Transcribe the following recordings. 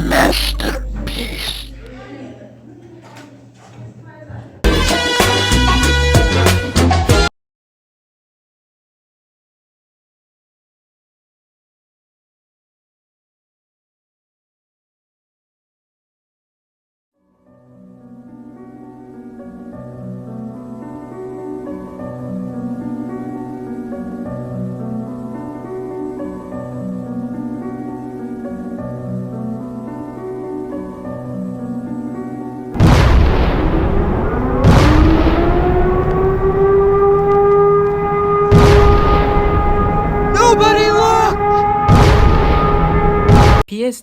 masterpiece.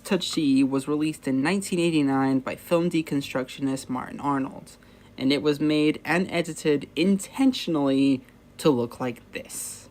Touchy was released in 1989 by film deconstructionist Martin Arnold, and it was made and edited intentionally to look like this.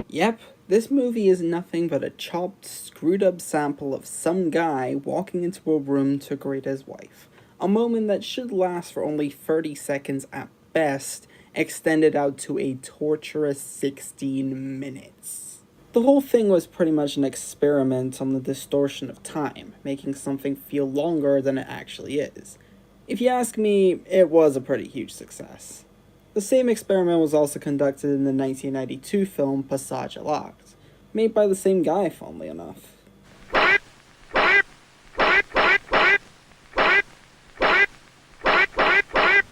Yep, this movie is nothing but a chopped, screwed up sample of some guy walking into a room to greet his wife. A moment that should last for only 30 seconds at best, extended out to a torturous 16 minutes. The whole thing was pretty much an experiment on the distortion of time, making something feel longer than it actually is. If you ask me, it was a pretty huge success. The same experiment was also conducted in the 1992 film Passage Locked, made by the same guy, funnily enough.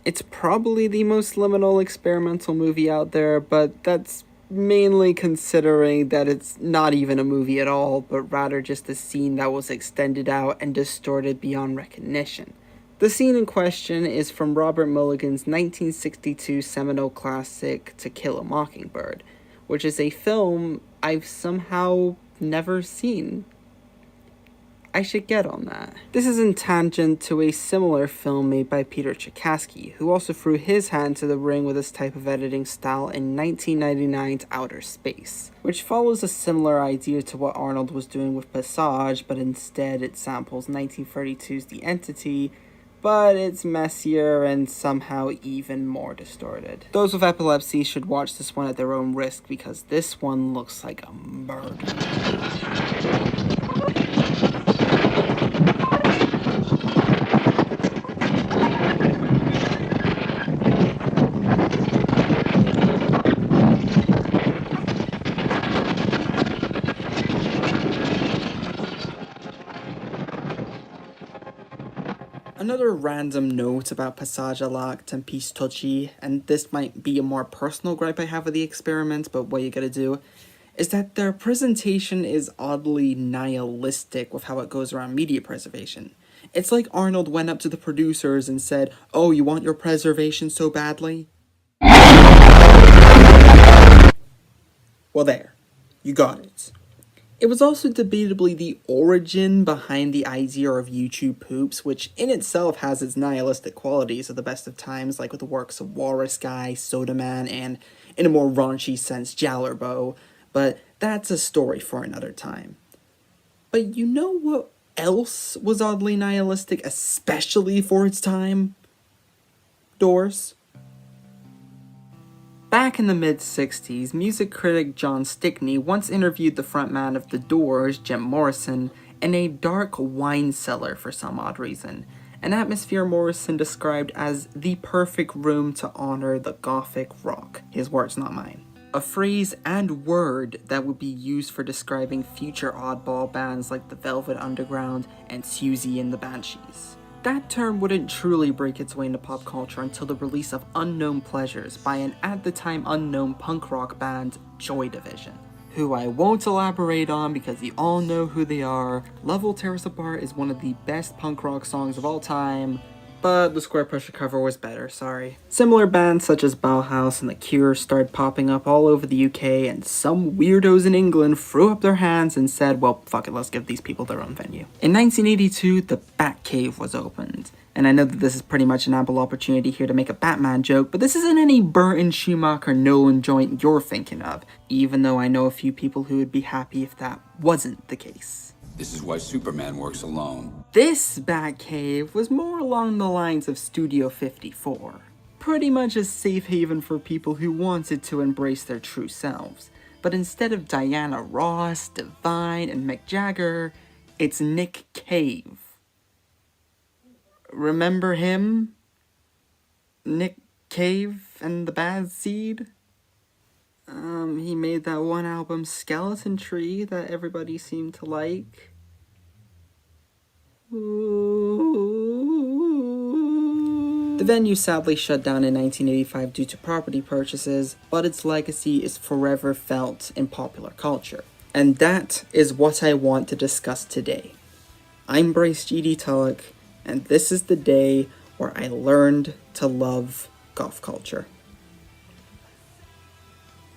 It's probably the most liminal experimental movie out there, but that's mainly considering that it's not even a movie at all, but rather just a scene that was extended out and distorted beyond recognition. The scene in question is from Robert Mulligan's 1962 seminal classic To Kill a Mockingbird, which is a film I've somehow never seen. I should get on that. This is in tangent to a similar film made by Peter Chakaski, who also threw his hand to the ring with this type of editing style in 1999's Outer Space, which follows a similar idea to what Arnold was doing with Passage, but instead it samples 1932's The Entity, but it's messier and somehow even more distorted. Those with epilepsy should watch this one at their own risk, because this one looks like a murder. Another random note about Passage Locked and Piece Touchy, and this might be a more personal gripe I have with the experiment, but what you gotta do, is that their presentation is oddly nihilistic with how it goes around media preservation. It's like Arnold went up to the producers and said, "Oh, you want your preservation so badly? Well there, you got it." It was also debatably the origin behind the idea of YouTube poops, which in itself has its nihilistic qualities at the best of times, like with the works of Walrus Guy, Soda Man, and, in a more raunchy sense, Jallerbo, but that's a story for another time. But you know what else was oddly nihilistic, especially for its time? Doors. Back in the mid-60s, music critic John Stickney once interviewed the frontman of The Doors, Jim Morrison, in a dark wine cellar for some odd reason, an atmosphere Morrison described as the perfect room to honor the gothic rock, his words not mine. A phrase and word that would be used for describing future oddball bands like the Velvet Underground and Susie and the Banshees. That term wouldn't truly break its way into pop culture until the release of Unknown Pleasures by an at-the-time unknown punk rock band, Joy Division, who I won't elaborate on because you all know who they are. Love Will Tear Us Apart is one of the best punk rock songs of all time, but the Square Pusher cover was better, sorry. Similar bands such as Bauhaus and The Cure started popping up all over the UK, and some weirdos in England threw up their hands and said, well, fuck it, let's give these people their own venue. In 1982, the Batcave was opened, and I know that this is pretty much an ample opportunity here to make a Batman joke, but this isn't any Burton, Schumacher, Nolan joint you're thinking of, even though I know a few people who would be happy if that wasn't the case. This is why Superman works alone. This Batcave was more along the lines of Studio 54. pretty much a safe haven for people who wanted to embrace their true selves. But instead of Diana Ross, Divine, and Mick Jagger, it's Nick Cave. Remember him? Nick Cave and the Bad Seed? He made that one album, Skeleton Tree, that everybody seemed to like. Ooh. The venue sadly shut down in 1985 due to property purchases, but its legacy is forever felt in popular culture. And that is what I want to discuss today. I'm Bryce G.D. Tulloch, and this is the day where I learned to love Goth culture.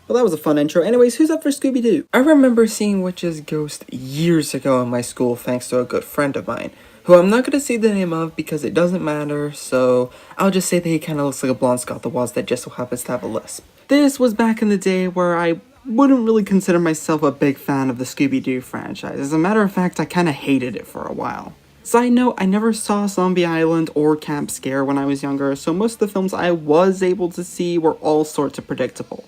Well, that was a fun intro. Anyways, who's up for Scooby-Doo? I remember seeing Witch's Ghost years ago in my school thanks to a good friend of mine, who I'm not going to say the name of because it doesn't matter, so I'll just say that he kind of looks like a blonde Scott the Woz that just so happens to have a lisp. This was back in the day where I wouldn't really consider myself a big fan of the Scooby-Doo franchise. As a matter of fact, I kind of hated it for a while. Side note, I never saw Zombie Island or Camp Scare when I was younger, so most of the films I was able to see were all sorts of predictable.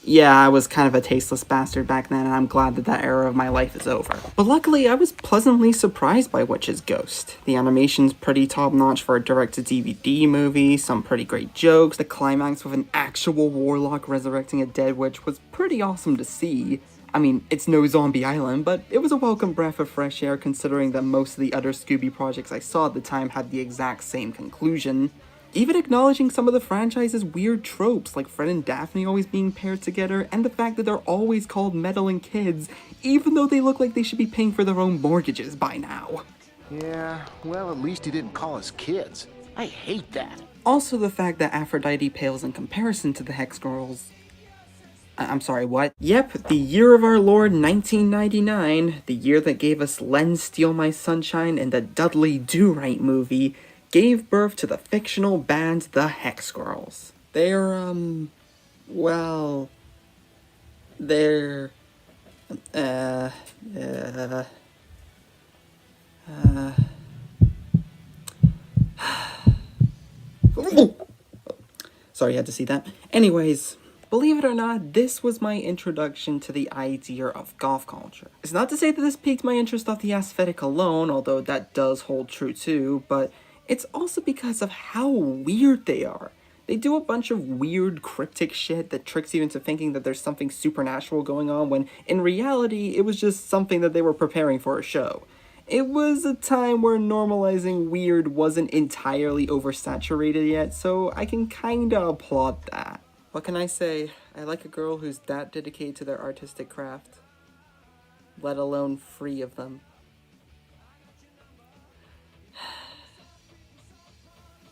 Yeah, I was kind of a tasteless bastard back then, and I'm glad that era of my life is over. But luckily, I was pleasantly surprised by Witch's Ghost. The animation's pretty top-notch for a direct-to-DVD movie, some pretty great jokes, the climax with an actual warlock resurrecting a dead witch was pretty awesome to see. I mean, it's no Zombie Island, but it was a welcome breath of fresh air considering that most of the other Scooby projects I saw at the time had the exact same conclusion. Even acknowledging some of the franchise's weird tropes, like Fred and Daphne always being paired together, and the fact that they're always called meddling kids, even though they look like they should be paying for their own mortgages by now. Yeah, well, at least he didn't call us kids. I hate that. Also the fact that Aphrodite pales in comparison to the Hex Girls. I'm sorry, what? Yep, the year of our Lord 1999, the year that gave us Len Steal My Sunshine and the Dudley Do-Right movie, gave birth to the fictional band The Hex Girls. They're, well... They're... Sorry, you had to see that. Anyways, believe it or not, this was my introduction to the idea of goth culture. It's not to say that this piqued my interest off the aesthetic alone, although that does hold true too, but it's also because of how weird they are. They do a bunch of weird, cryptic shit that tricks you into thinking that there's something supernatural going on when, in reality, it was just something that they were preparing for a show. It was a time where normalizing weird wasn't entirely oversaturated yet, so I can kinda applaud that. What can I say? I like a girl who's that dedicated to their artistic craft, let alone free of them.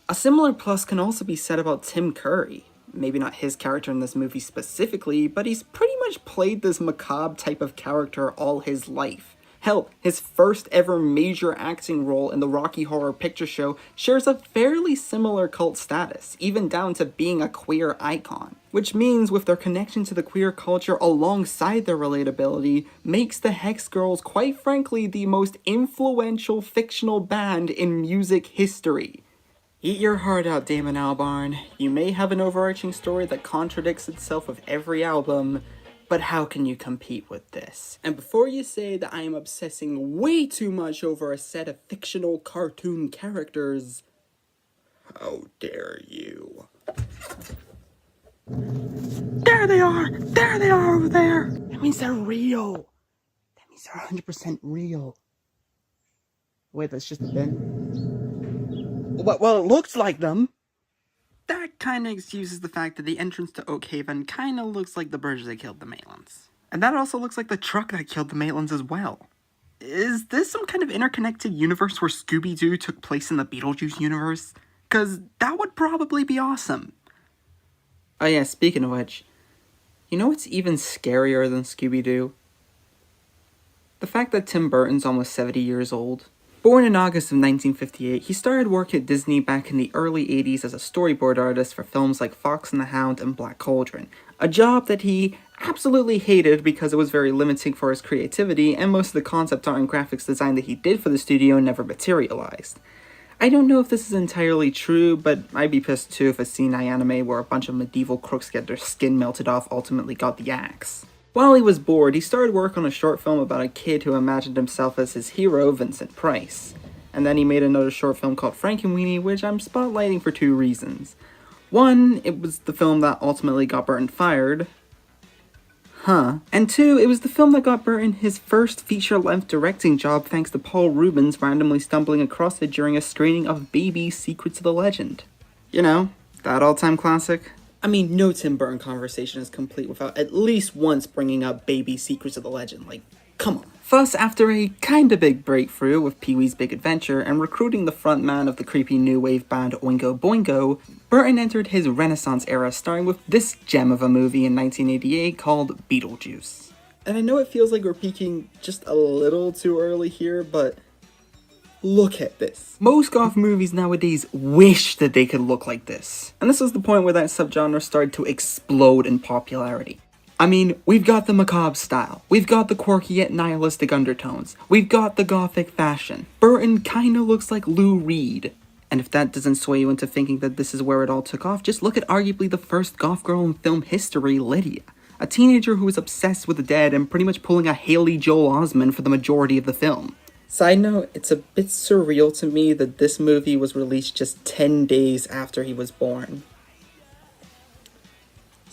A similar plus can also be said about Tim Curry. Maybe not his character in this movie specifically, but he's pretty much played this macabre type of character all his life. Hell, his first ever major acting role in the Rocky Horror Picture Show shares a fairly similar cult status, even down to being a queer icon. Which means with their connection to the queer culture alongside their relatability, makes the Hex Girls quite frankly the most influential fictional band in music history. Eat your heart out, Damon Albarn. You may have an overarching story that contradicts itself with every album, but how can you compete with this? And before you say that I am obsessing way too much over a set of fictional cartoon characters, how dare you? There they are! There they are over there! That means they're real. That means they're 100% real. Wait, that's just a bin. Well, it looks like them. That kind of excuses the fact that the entrance to Oakhaven kind of looks like the bridge that killed the Maitlands. And that also looks like the truck that killed the Maitlands as well. Is this some kind of interconnected universe where Scooby-Doo took place in the Beetlejuice universe? Cause that would probably be awesome. Oh yeah, speaking of which, you know what's even scarier than Scooby-Doo? The fact that Tim Burton's almost 70 years old. Born in August of 1958, he started work at Disney back in the early 80s as a storyboard artist for films like Fox and the Hound and Black Cauldron, a job that he absolutely hated because it was very limiting for his creativity and most of the concept art and graphics design that he did for the studio never materialized. I don't know if this is entirely true, but I'd be pissed too if a Sinai anime where a bunch of medieval crooks get their skin melted off ultimately got the axe. While he was bored, he started work on a short film about a kid who imagined himself as his hero, Vincent Price. And then he made another short film called Frankenweenie, which I'm spotlighting for two reasons. One, it was the film that ultimately got Burton fired. And two, it was the film that got Burton his first feature-length directing job thanks to Paul Rubens randomly stumbling across it during a screening of Baby Secrets of the Legend. You know, that all-time classic. I mean, no Tim Burton conversation is complete without at least once bringing up Baby Secrets of the Legend, like, come on. Thus, after a kinda big breakthrough with Pee-wee's Big Adventure and recruiting the frontman of the creepy new wave band Oingo Boingo, Burton entered his Renaissance era starring with this gem of a movie in 1988 called Beetlejuice. And I know it feels like we're peaking just a little too early here, but look at this. Most goth movies nowadays wish that they could look like this. And this was the point where that subgenre started to explode in popularity. I mean, we've got the macabre style, we've got the quirky yet nihilistic undertones, we've got the gothic fashion. Burton kinda looks like Lou Reed. And if that doesn't sway you into thinking that this is where it all took off, just look at arguably the first goth girl in film history, Lydia. A teenager who was obsessed with the dead and pretty much pulling a Haley Joel Osment for the majority of the film. Side note, it's a bit surreal to me that this movie was released just 10 days after he was born.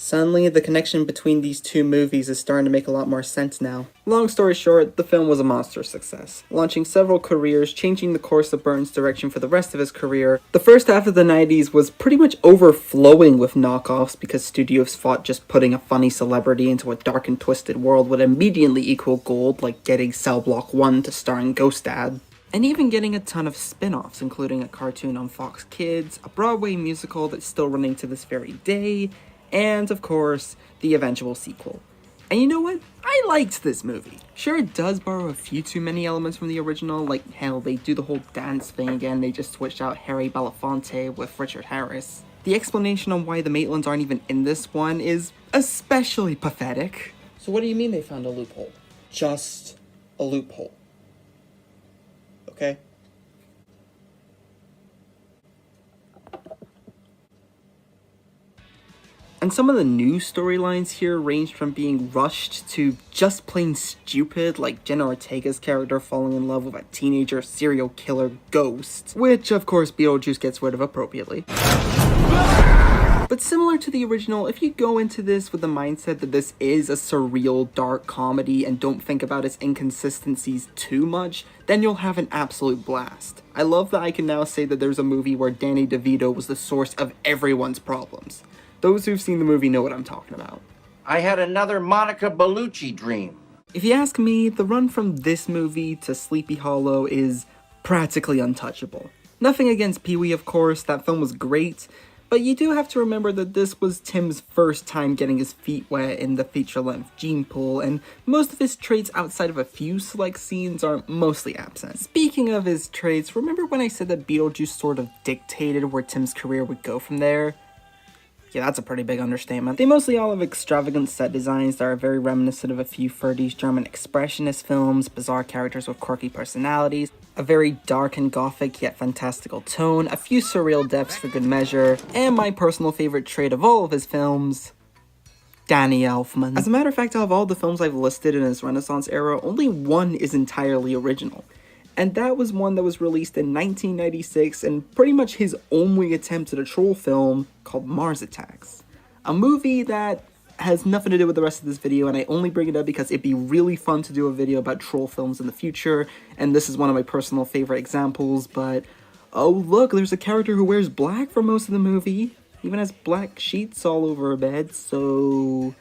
Suddenly, the connection between these two movies is starting to make a lot more sense now. Long story short, the film was a monster success, launching several careers, changing the course of Burton's direction for the rest of his career. The first half of the 90s was pretty much overflowing with knockoffs because studios thought just putting a funny celebrity into a dark and twisted world would immediately equal gold, like getting Cell Block 1 to star in Ghost Dad. And even getting a ton of spin-offs, including a cartoon on Fox Kids, a Broadway musical that's still running to this very day, and, of course, the eventual sequel. And you know what? I liked this movie. Sure, it does borrow a few too many elements from the original, like, hell, they do the whole dance thing again, they just switched out Harry Belafonte with Richard Harris. The explanation on why the Maitlands aren't even in this one is especially pathetic. So what do you mean they found a loophole? Just a loophole. Okay? And some of the new storylines here ranged from being rushed to just plain stupid, like Jenna Ortega's character falling in love with a teenager serial killer ghost, which of course Beetlejuice gets rid of appropriately. But similar to the original, if you go into this with the mindset that this is a surreal, dark comedy and don't think about its inconsistencies too much, then you'll have an absolute blast. I love that I can now say that there's a movie where Danny DeVito was the source of everyone's problems. Those who've seen the movie know what I'm talking about. I had another Monica Bellucci dream. If you ask me, the run from this movie to Sleepy Hollow is practically untouchable. Nothing against Pee-wee, of course, that film was great, but you do have to remember that this was Tim's first time getting his feet wet in the feature-length gene pool, and most of his traits outside of a few select scenes are mostly absent. Speaking of his traits, remember when I said that Beetlejuice sort of dictated where Tim's career would go from there? Yeah, that's a pretty big understatement. They mostly all have extravagant set designs that are very reminiscent of a few 30s German expressionist films, bizarre characters with quirky personalities, a very dark and gothic yet fantastical tone, a few surreal depths for good measure, and my personal favorite trait of all of his films, Danny Elfman. As a matter of fact, out of all the films I've listed in his Renaissance era, only one is entirely original. And that was one that was released in 1996 and pretty much his only attempt at a troll film called Mars Attacks. A movie that has nothing to do with the rest of this video, and I only bring it up because it'd be really fun to do a video about troll films in the future, and this is one of my personal favorite examples, but oh look, there's a character who wears black for most of the movie, even has black sheets all over her bed, so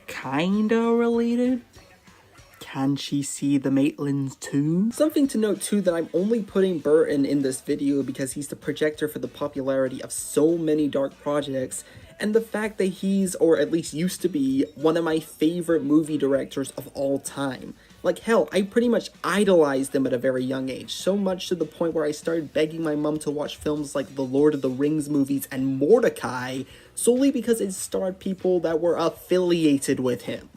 kinda related? Can she see the Maitlands too? Something to note too that I'm only putting Burton in this video because he's the projector for the popularity of so many dark projects, and the fact that he's, or at least used to be, one of my favorite movie directors of all time. Like hell, I pretty much idolized him at a very young age, so much to the point where I started begging my mom to watch films like the Lord of the Rings movies and Mordecai, solely because it starred people that were affiliated with him.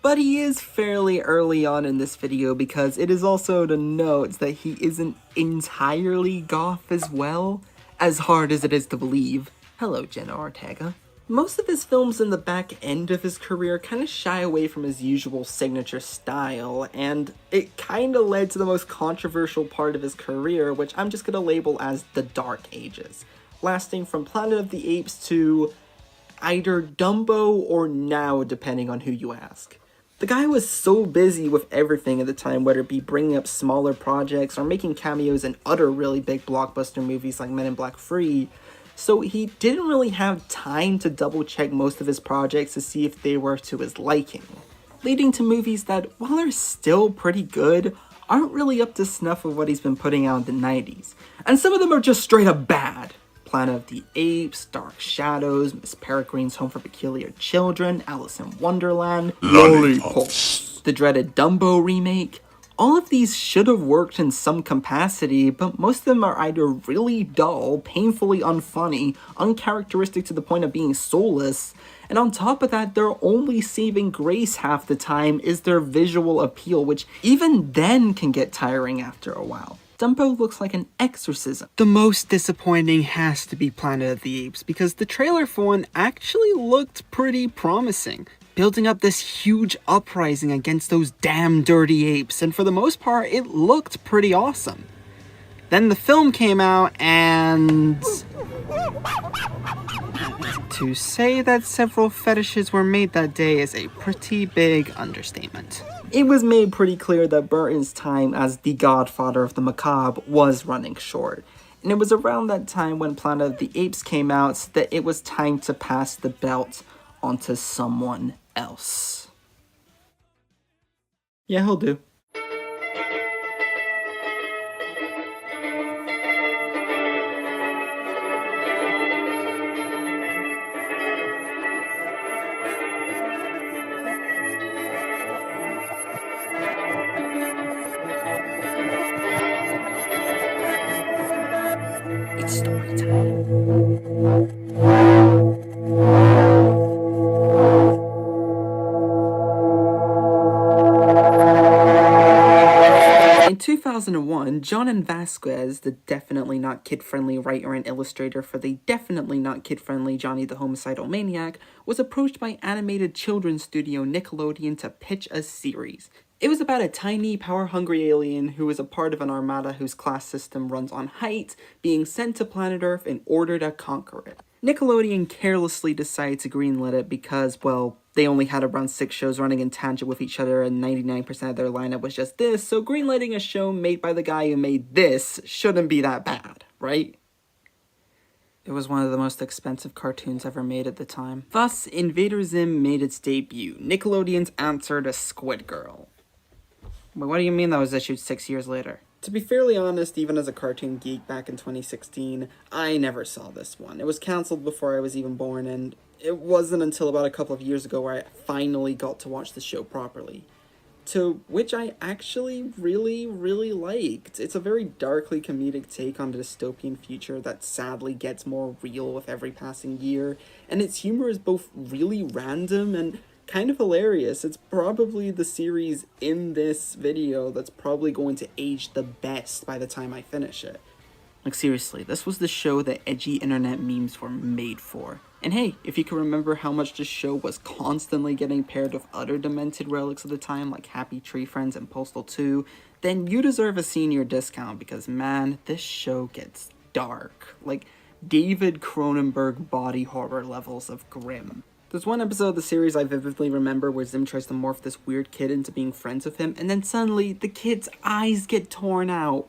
But he is fairly early on in this video because it is also to note that he isn't entirely goth as well, as hard as it is to believe. Hello, Jenna Ortega. Most of his films in the back end of his career kind of shy away from his usual signature style, and it kind of led to the most controversial part of his career, which I'm just going to label as the Dark Ages, lasting from Planet of the Apes to either Dumbo or now, depending on who you ask. The guy was so busy with everything at the time, whether it be bringing up smaller projects or making cameos in other really big blockbuster movies like Men in Black Free, so he didn't really have time to double check most of his projects to see if they were to his liking, leading to movies that, while they're still pretty good, aren't really up to snuff of what he's been putting out in the 90s. And some of them are just straight up bad. Planet of the Apes, Dark Shadows, Miss Peregrine's Home for Peculiar Children, Alice in Wonderland, Lollipops, the dreaded Dumbo remake. All of these should have worked in some capacity, but most of them are either really dull, painfully unfunny, uncharacteristic to the point of being soulless, and on top of that, their only saving grace half the time is their visual appeal, which even then can get tiring after a while. Dumbo looks like an exorcism. The most disappointing has to be Planet of the Apes, because the trailer for one actually looked pretty promising, building up this huge uprising against those damn dirty apes, and for the most part, it looked pretty awesome. Then the film came out, and to say that several fetishes were made that day is a pretty big understatement. It was made pretty clear that Burton's time as the godfather of the macabre was running short, and it was around that time when Planet of the Apes came out that it was time to pass the belt onto someone else. Yeah, he'll do. It's story time. In 2001, John and Vasquez, the definitely not kid-friendly writer and illustrator for the definitely not kid-friendly Johnny the Homicidal Maniac, was approached by animated children's studio Nickelodeon to pitch a series. It was about a tiny, power-hungry alien who is a part of an armada whose class system runs on height, being sent to planet Earth in order to conquer it. Nickelodeon carelessly decided to greenlit it because, well, they only had around 6 shows running in tangent with each other and 99% of their lineup was just this, so greenlighting a show made by the guy who made this shouldn't be that bad, right? It was one of the most expensive cartoons ever made at the time. Thus, Invader Zim made its debut, Nickelodeon's answer to Squid Girl. But what do you mean that was issued 6 years later? To be fairly honest, even as a cartoon geek back in 2016, I never saw this one. It was cancelled before I was even born, and it wasn't until about a couple of years ago where I finally got to watch the show properly. To which I actually really liked. It's a very darkly comedic take on a dystopian future that sadly gets more real with every passing year, and its humor is both really random and kind of hilarious. It's probably the series in this video that's probably going to age the best by the time I finish it. Like seriously, this was the show that edgy internet memes were made for. And hey, if you can remember how much this show was constantly getting paired with other demented relics of the time like Happy Tree Friends and Postal 2, then you deserve a senior discount because man, this show gets dark. Like David Cronenberg body horror levels of grim. There's one episode of the series I vividly remember where Zim tries to morph this weird kid into being friends with him, and then suddenly the kid's eyes get torn out.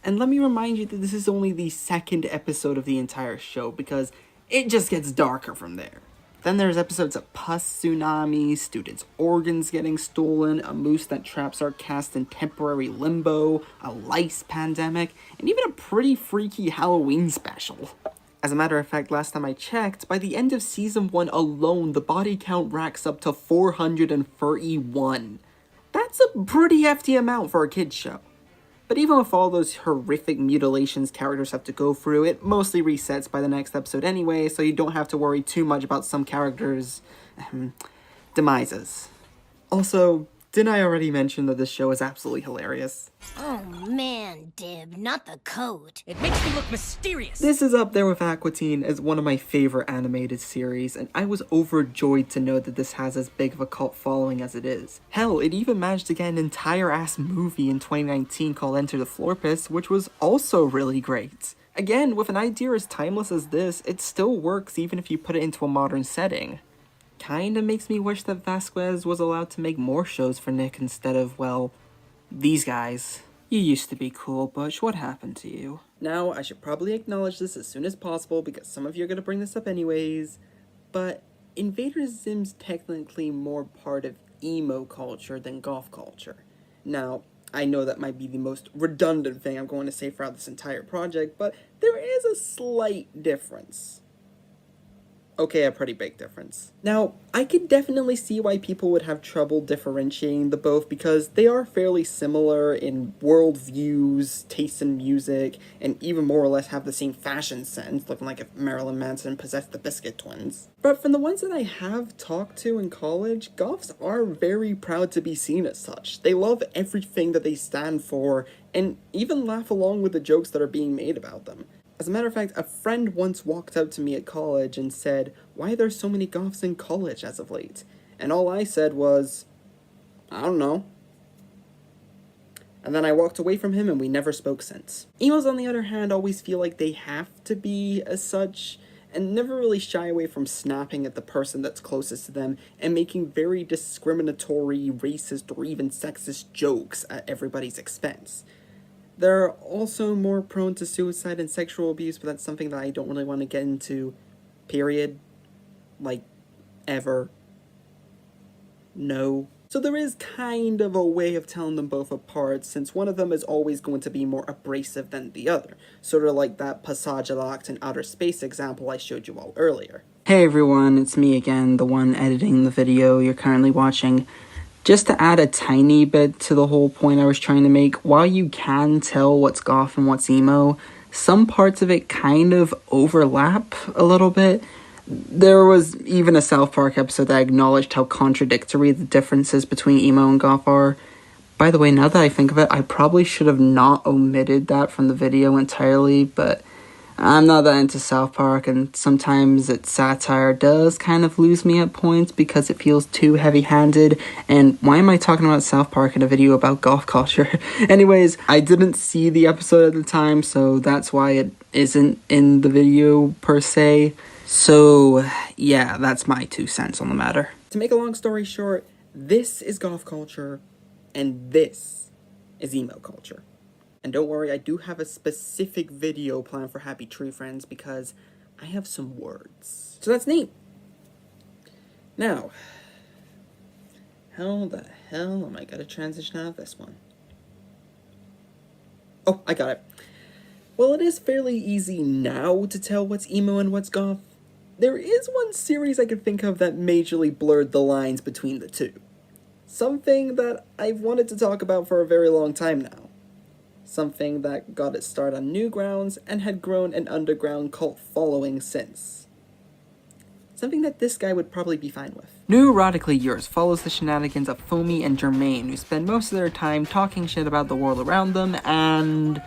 And let me remind you that this is only the second episode of the entire show, because it just gets darker from there. Then there's episodes of pus tsunami, students' organs getting stolen, a moose that traps our cast in temporary limbo, a lice pandemic, and even a pretty freaky Halloween special. As a matter of fact, last time I checked, by the end of season 1 alone, the body count racks up to 431. That's a pretty hefty amount for a kid's show. But even with all those horrific mutilations characters have to go through, it mostly resets by the next episode anyway, so you don't have to worry too much about some characters' demises. Also, didn't I already mention that this show is absolutely hilarious? Oh man, Dib, not the coat. It makes me look mysterious. This is up there with Aqua Teen as one of my favorite animated series, and I was overjoyed to know that this has as big of a cult following as it is. Hell, it even managed to get an entire-ass movie in 2019 called Enter the Florpus, which was also really great. Again, with an idea as timeless as this, it still works even if you put it into a modern setting. Kinda makes me wish that Vasquez was allowed to make more shows for Nick instead of, well, these guys. You used to be cool, Butch. What happened to you? Now, I should probably acknowledge this as soon as possible because some of you are gonna bring this up anyways, but Invader Zim's technically more part of emo culture than goth culture. Now, I know that might be the most redundant thing I'm going to say throughout this entire project, but there is a slight difference. Okay, a pretty big difference. Now, I could definitely see why people would have trouble differentiating the both because they are fairly similar in worldviews, tastes in music, and even more or less have the same fashion sense, looking like if Marilyn Manson possessed the Biscuit Twins. But from the ones that I have talked to in college, goths are very proud to be seen as such. They love everything that they stand for, and even laugh along with the jokes that are being made about them. As a matter of fact, a friend once walked up to me at college and said, "Why are there so many goths in college as of late?" And all I said was, "I don't know." And then I walked away from him and we never spoke since. Emos, on the other hand, always feel like they have to be as such, and never really shy away from snapping at the person that's closest to them and making very discriminatory, racist, or even sexist jokes at everybody's expense. They're also more prone to suicide and sexual abuse, but that's something that I don't really want to get into, period. Like, ever. No. So there is kind of a way of telling them both apart, since one of them is always going to be more abrasive than the other, sort of like that Passage Locked in Outer Space example I showed you all earlier. Hey everyone, it's me again, the one editing the video you're currently watching. Just to add a tiny bit to the whole point I was trying to make, while you can tell what's goth and what's emo, some parts of it kind of overlap a little bit. There was even a South Park episode that acknowledged how contradictory the differences between emo and goth are. By the way, now that I think of it, I probably should have not omitted that from the video entirely, but I'm not that into South Park, and sometimes its satire does kind of lose me at points because it feels too heavy-handed, and why am I talking about South Park in a video about goth culture? Anyways, I didn't see the episode at the time, so that's why it isn't in the video per se. So, yeah, that's my 2 cents on the matter. To make a long story short, this is goth culture, and this is emo culture. And don't worry, I do have a specific video planned for Happy Tree Friends because I have some words. So that's neat. Now, how the hell am I gonna transition out of this one? Oh, I got it. Well, it is fairly easy now to tell what's emo and what's goth. There is one series I can think of that majorly blurred the lines between the two. Something that I've wanted to talk about for a very long time now. Something that got its start on Newgrounds and had grown an underground cult following since. Something that this guy would probably be fine with. Neurotically Yours follows the shenanigans of Foamy and Jermaine, who spend most of their time talking shit about the world around them, and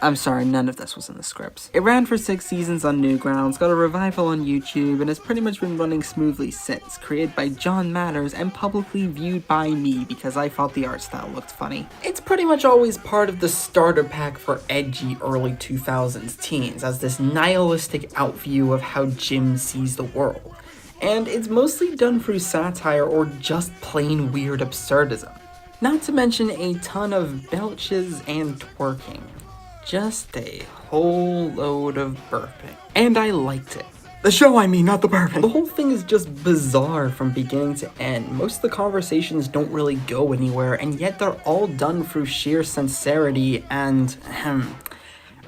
I'm sorry, none of this was in the scripts. It ran for 6 seasons on Newgrounds, got a revival on YouTube, and has pretty much been running smoothly since, created by John Matters and publicly viewed by me because I thought the art style looked funny. It's pretty much always part of the starter pack for edgy early 2000s teens, as this nihilistic outview of how Jim sees the world. And it's mostly done through satire or just plain weird absurdism. Not to mention a ton of belches and twerking. Just a whole load of burping. And I liked it. The show, I mean, not the burping. The whole thing is just bizarre from beginning to end. Most of the conversations don't really go anywhere, and yet they're all done through sheer sincerity and,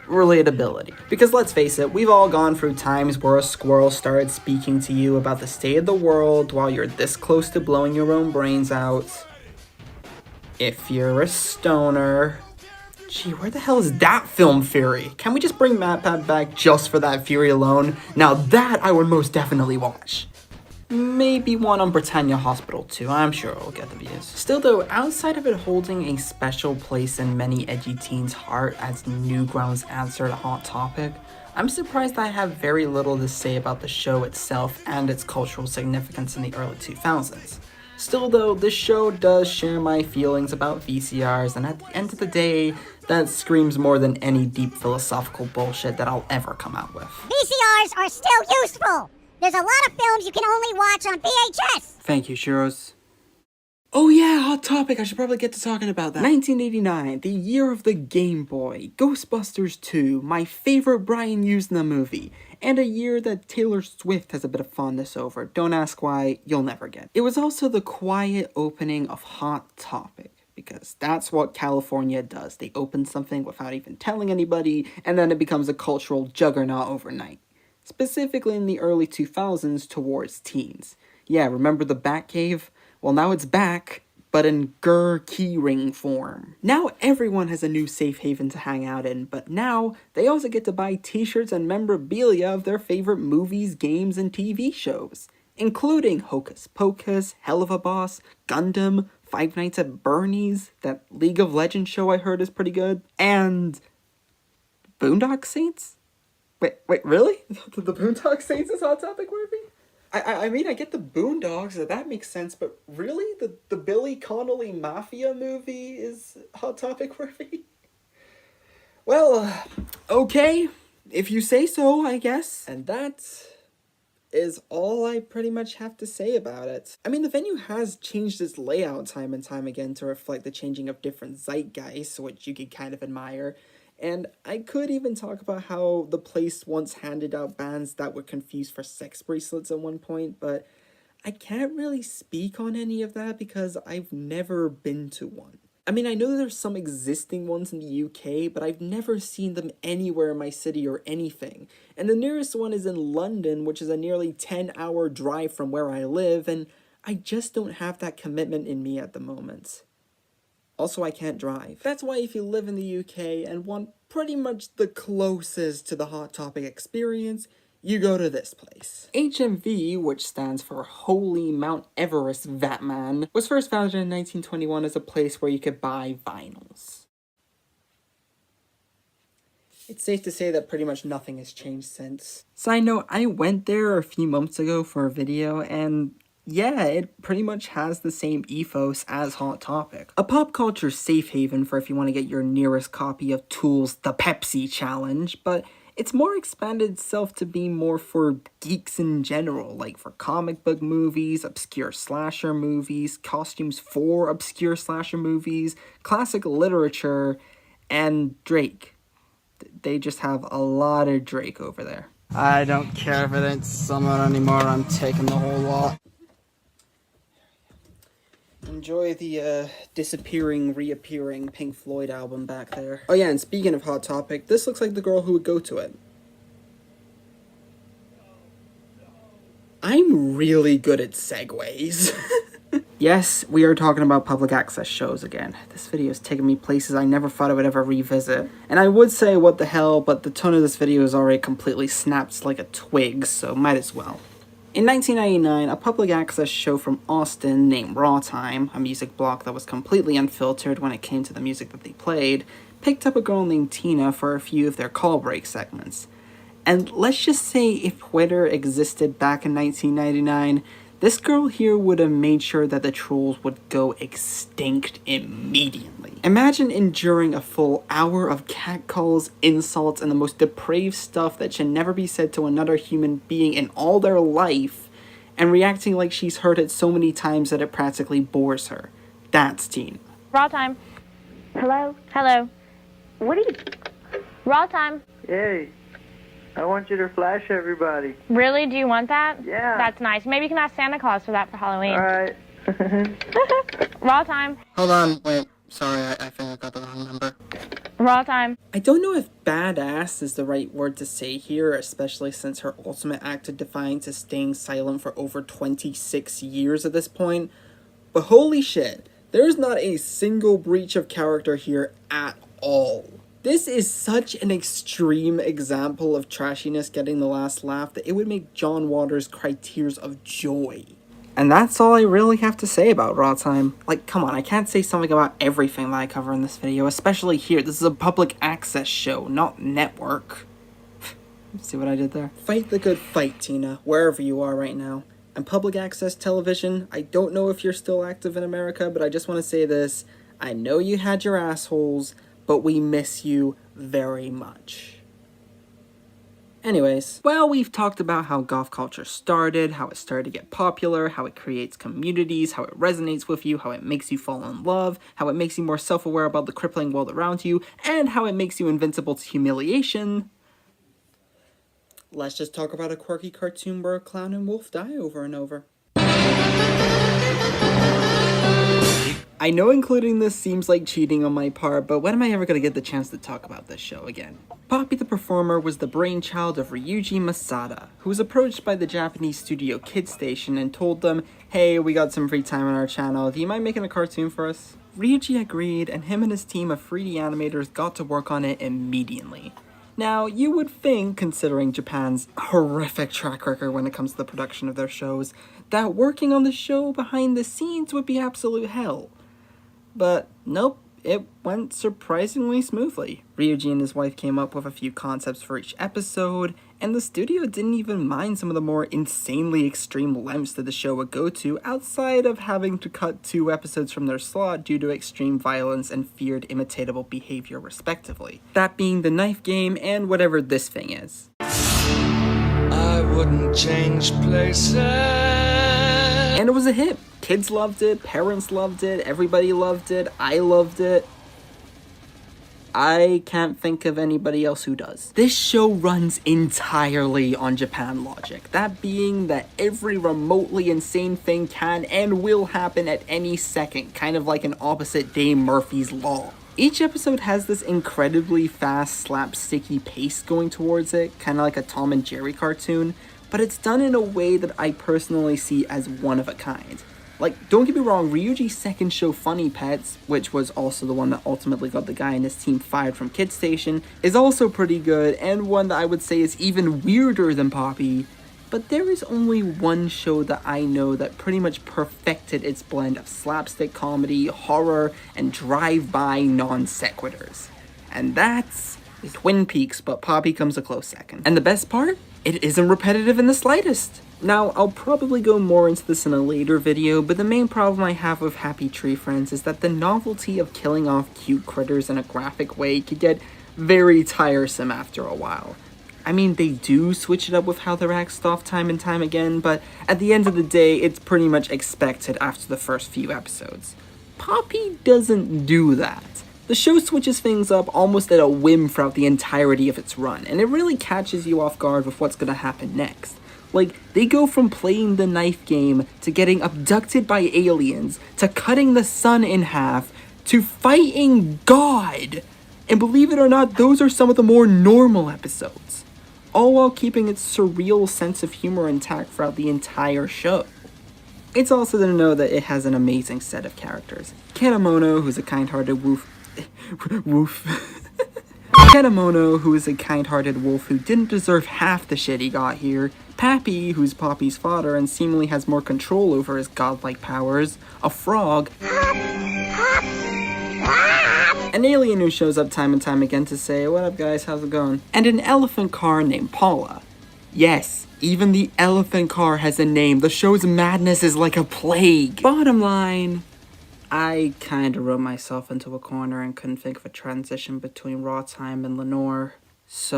relatability. Because let's face it, we've all gone through times where a squirrel started speaking to you about the state of the world while you're this close to blowing your own brains out. If you're a stoner. Gee, where the hell is that film theory? Can we just bring MatPat back just for that theory alone? Now that I would most definitely watch. Maybe one on Britannia Hospital too, I'm sure it'll get the views. Still though, outside of it holding a special place in many edgy teens' heart as Newground's answer to Hot Topic, I'm surprised I have very little to say about the show itself and its cultural significance in the early 2000s. Still though, this show does share my feelings about VCRs, and at the end of the day, that screams more than any deep philosophical bullshit that I'll ever come out with. VCRs are still useful. There's a lot of films you can only watch on VHS. Thank you, Shiros. Oh yeah, Hot Topic, I should probably get to talking about that. 1989, the year of the Game Boy, Ghostbusters 2, my favorite Brian Usna movie, and a year that Taylor Swift has a bit of fondness over. Don't ask why, you'll never get. It was also the quiet opening of Hot Topic, because that's what California does. They open something without even telling anybody, and then it becomes a cultural juggernaut overnight. Specifically in the early 2000s towards teens. Yeah, remember the Batcave? Well, now it's back, but in GER keyring form. Now everyone has a new safe haven to hang out in, but now they also get to buy t-shirts and memorabilia of their favorite movies, games, and TV shows, including Hocus Pocus, Hell of a Boss, Gundam, Five Nights at Bernie's, that League of Legends show I heard is pretty good, and Boondock Saints? Wait, really? The Boondock Saints is Hot Topic worthy? I mean, I get the Boondocks, that makes sense, but really? The Billy Connolly Mafia movie is Hot Topic worthy? Well, okay, if you say so, I guess. And that is all I pretty much have to say about it. I mean, the venue has changed its layout time and time again to reflect the changing of different zeitgeists, which you could kind of admire. And I could even talk about how the place once handed out bands that were confused for sex bracelets at one point, but I can't really speak on any of that because I've never been to one. I mean, I know there's some existing ones in the UK, but I've never seen them anywhere in my city or anything. And the nearest one is in London, which is a nearly 10-hour drive from where I live, and I just don't have that commitment in me at the moment. Also, I can't drive. That's why if you live in the UK and want pretty much the closest to the Hot Topic experience, you go to this place. HMV, which stands for Holy Mount Everest Vatman, was first founded in 1921 as a place where you could buy vinyls. It's safe to say that pretty much nothing has changed since. Side note, I went there a few months ago for a video, and yeah, it pretty much has the same ethos as Hot Topic. A pop culture safe haven for if you want to get your nearest copy of Tool's The Pepsi Challenge, but it's more expanded itself to be more for geeks in general, like for comic book movies, obscure slasher movies, costumes for obscure slasher movies, classic literature, and Drake. They just have a lot of Drake over there. I don't care if it ain't summer anymore, I'm taking the whole lot. Enjoy the disappearing, reappearing Pink Floyd album back there. Oh yeah, and speaking of Hot Topic, this looks like the girl who would go to it. I'm really good at segues. Yes, we are talking about public access shows again. This video is taking me places I never thought I would ever revisit. And I would say what the hell, but the tone of this video is already completely snapped like a twig, so might as well. In 1999, a public access show from Austin named RawTime, a music blog that was completely unfiltered when it came to the music that they played, picked up a girl named Tina for a few of their call break segments. And let's just say if Twitter existed back in 1999, this girl here would have made sure that the trolls would go extinct immediately. Imagine enduring a full hour of catcalls, insults, and the most depraved stuff that should never be said to another human being in all their life, and reacting like she's heard it so many times that it practically bores her. That's Tina. RawTime. Hello? Hello. What are you... RawTime. Hey, I want you to flash everybody. Really? Do you want that? Yeah. That's nice. Maybe you can ask Santa Claus for that for Halloween. All right. RawTime. Hold on, wait. Sorry, I think I got the wrong number. RawTime. I don't know if badass is the right word to say here, especially since her ultimate act of defiance is staying silent for over 26 years at this point, but holy shit, there's not a single breach of character here at all. This is such an extreme example of trashiness getting the last laugh that it would make John Waters cry tears of joy. And that's all I really have to say about RawTime. Like, come on, I can't say something about everything that I cover in this video, especially here. This is a public access show, not network. See what I did there? Fight the good fight, Tina, wherever you are right now. And public access television, I don't know if you're still active in America, but I just want to say this. I know you had your assholes, but we miss you very much. Anyways, well, we've talked about how goth culture started, how it started to get popular, how it creates communities, how it resonates with you, how it makes you fall in love, how it makes you more self-aware about the crippling world around you, and how it makes you invincible to humiliation. Let's just talk about a quirky cartoon where a clown and wolf die over and over. I know including this seems like cheating on my part, but when am I ever going to get the chance to talk about this show again? Popee the Performer was the brainchild of Ryuji Masada, who was approached by the Japanese studio Kid Station and told them, hey, we got some free time on our channel, do you mind making a cartoon for us? Ryuji agreed, and him and his team of 3D animators got to work on it immediately. Now, you would think, considering Japan's horrific track record when it comes to the production of their shows, that working on the show behind the scenes would be absolute hell. But nope, it went surprisingly smoothly. Ryuji and his wife came up with a few concepts for each episode, and the studio didn't even mind some of the more insanely extreme lengths that the show would go to outside of having to cut 2 episodes from their slot due to extreme violence and feared imitatable behavior respectively. That being the knife game and whatever this thing is. I wouldn't change places. And it was a hit. Kids loved it, parents loved it, everybody loved it, I loved it. I can't think of anybody else who does. This show runs entirely on Japan logic, that being that every remotely insane thing can and will happen at any second, kind of like an opposite day Murphy's Law. Each episode has this incredibly fast, slapsticky pace going towards it, kind of like a Tom and Jerry cartoon, but it's done in a way that I personally see as one of a kind. Like, don't get me wrong, Ryuji's second show, Funny Pets, which was also the one that ultimately got the guy and his team fired from Kid Station, is also pretty good, and one that I would say is even weirder than Popee, but there is only one show that I know that pretty much perfected its blend of slapstick comedy, horror, and drive-by non-sequiturs. And that's Twin Peaks, but Popee comes a close second. And the best part? It isn't repetitive in the slightest. Now, I'll probably go more into this in a later video, but the main problem I have with Happy Tree Friends is that the novelty of killing off cute critters in a graphic way could get very tiresome after a while. I mean, they do switch it up with how they're axed off time and time again, but at the end of the day, it's pretty much expected after the first few episodes. Popee doesn't do that. The show switches things up almost at a whim throughout the entirety of its run, and it really catches you off guard with what's gonna happen next. Like, they go from playing the knife game, to getting abducted by aliens, to cutting the sun in half, to fighting God! And believe it or not, those are some of the more normal episodes. All while keeping its surreal sense of humor intact throughout the entire show. It's also to know that it has an amazing set of characters. Kenemono, who's a kind-hearted Kenemono, who is a kind-hearted wolf who didn't deserve half the shit he got here. Pappy, who's Poppy's father and seemingly has more control over his godlike powers. A frog. An alien who shows up time and time again to say, what up guys, how's it going? And an elephant car named Paula. Yes, even the elephant car has a name. The show's madness is like a plague. Bottom line, I kinda wrote myself into a corner and couldn't think of a transition between RawTime and Lenore. So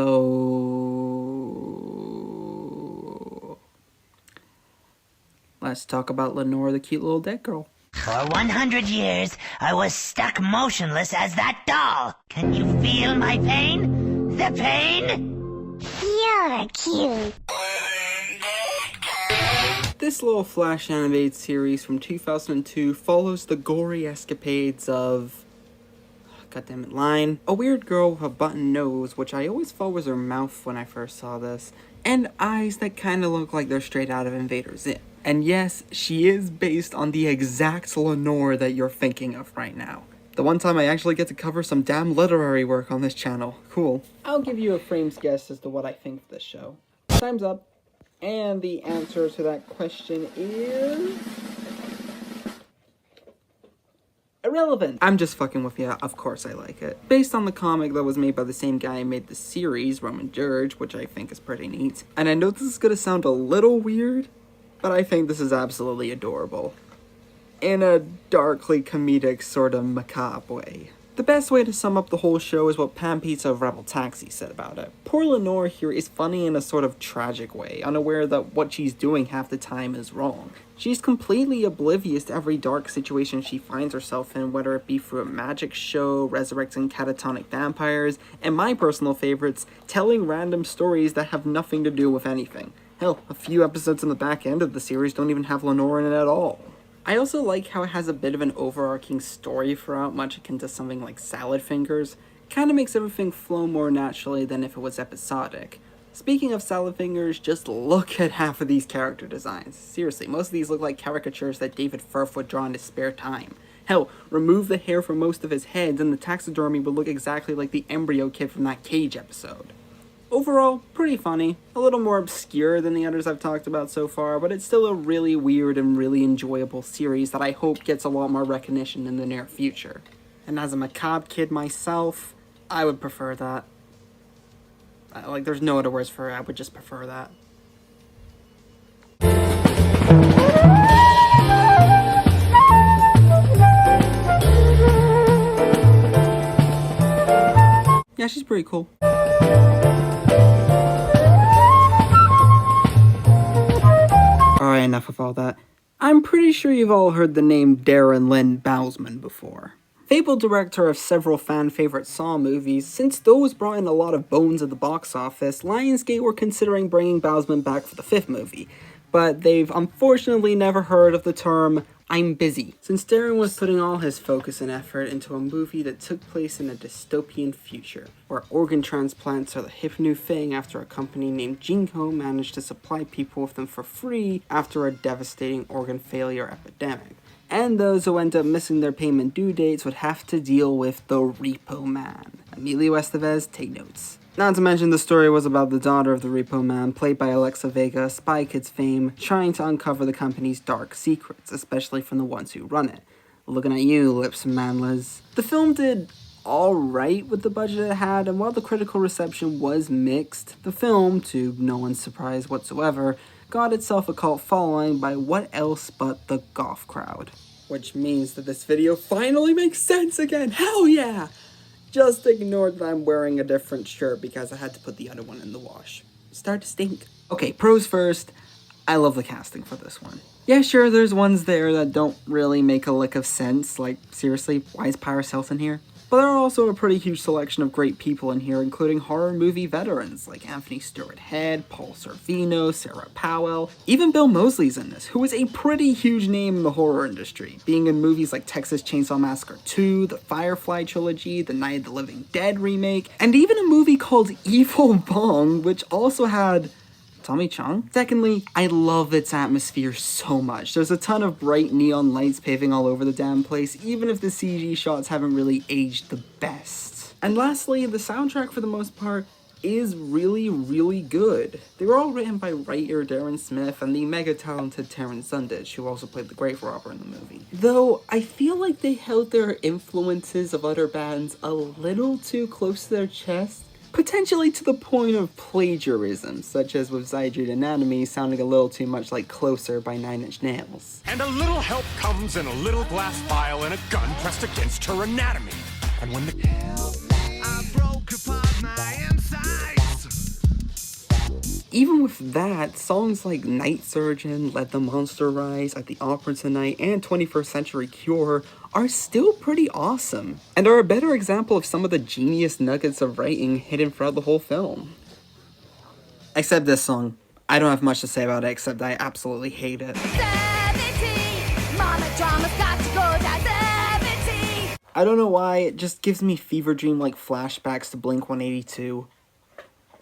let's talk about Lenore, the cute little dead girl. For 100 years, I was stuck motionless as that doll. Can you feel my pain? The pain? You're cute. This little Flash animated series from 2002 follows the gory escapades of... goddammit, line. A weird girl with a button nose, which I always thought was her mouth when I first saw this, and eyes that kinda look like they're straight out of Invader Zim. And yes, she is based on the exact Lenore that you're thinking of right now. The one time I actually get to cover some damn literary work on this channel. Cool. I'll give you a frames guess as to what I think of this show. Time's up. And the answer to that question is... irrelevant. I'm just fucking with you. Of course I like it. Based on the comic that was made by the same guy who made the series, Roman George, which I think is pretty neat. And I know this is gonna sound a little weird, but I think this is absolutely adorable. In a darkly comedic, sort of macabre way. The best way to sum up the whole show is what Pan Pizza of Rebel Taxi said about it. Poor Lenore here is funny in a sort of tragic way, unaware that what she's doing half the time is wrong. She's completely oblivious to every dark situation she finds herself in, whether it be through a magic show, resurrecting catatonic vampires, and my personal favorites, telling random stories that have nothing to do with anything. Hell, a few episodes in the back end of the series don't even have Lenore in it at all. I also like how it has a bit of an overarching story throughout, much akin to something like Salad Fingers. Kinda makes everything flow more naturally than if it was episodic. Speaking of Salad Fingers, just look at half of these character designs. Seriously, most of these look like caricatures that David Firth would draw in his spare time. Hell, remove the hair from most of his heads and the taxidermy would look exactly like the embryo kid from that Cage episode. Overall, pretty funny, a little more obscure than the others I've talked about so far, but it's still a really weird and really enjoyable series that I hope gets a lot more recognition in the near future. And as a macabre kid myself, I would prefer that. Like, there's no other words for it, I would just prefer that. Yeah, she's pretty cool. Alright, enough of all that. I'm pretty sure you've all heard the name Darren Lynn Bousman before. Fabled director of several fan-favorite Saw movies, since those brought in a lot of bones at the box office, Lionsgate were considering bringing Bousman back for the 5th movie, but they've unfortunately never heard of the term I'm busy, since Darren was putting all his focus and effort into a movie that took place in a dystopian future, where organ transplants are the hip new thing after a company named Jinko managed to supply people with them for free after a devastating organ failure epidemic. And those who end up missing their payment due dates would have to deal with the Repo Man. Emilio Estevez, take notes. Not to mention the story was about the daughter of the Repo Man, played by Alexa Vega, Spy Kids fame, trying to uncover the company's dark secrets, especially from the ones who run it. Looking at you, Lips Manlas. The film did alright with the budget it had, and while the critical reception was mixed, the film, to no one's surprise whatsoever, got itself a cult following by what else but the Goth crowd. Which means that this video finally makes sense again! Hell yeah! Just ignored that I'm wearing a different shirt because I had to put the other one in the wash. Start to stink. Okay, pros first. I love the casting for this one. Yeah, sure, there's ones there that don't really make a lick of sense. Like, seriously, why is Paris Hilton here? But there are also a pretty huge selection of great people in here, including horror movie veterans like Anthony Stewart Head, Paul Sorvino, Sarah Powell. Even Bill Moseley's in this, who is a pretty huge name in the horror industry, being in movies like Texas Chainsaw Massacre 2, the Firefly trilogy, the Night of the Living Dead remake, and even a movie called Evil Bong, which also had Tommy Chong. Secondly, I love its atmosphere so much. There's a ton of bright neon lights paving all over the damn place, even if the CG shots haven't really aged the best. And lastly, the soundtrack for the most part is really, really good. They were all written by writer Darren Smith and the mega talented Terrence Zundich, who also played the Grave Robber in the movie. Though, I feel like they held their influences of other bands a little too close to their chest, potentially to the point of plagiarism, such as with Zydrate Anatomy sounding a little too much like Closer by Nine Inch Nails. And a little help comes in a little glass vial and a gun pressed against her anatomy. And when the I broke apart my insides. Even with that, songs like Night Surgeon, Let the Monster Rise, At the Opera Tonight, and 21st Century Cure are still pretty awesome, and are a better example of some of the genius nuggets of writing hidden throughout the whole film. Except this song. I don't have much to say about it, except I absolutely hate it. 17, Mama Drama's got to go down 17. I don't know why, it just gives me fever dream-like flashbacks to Blink-182.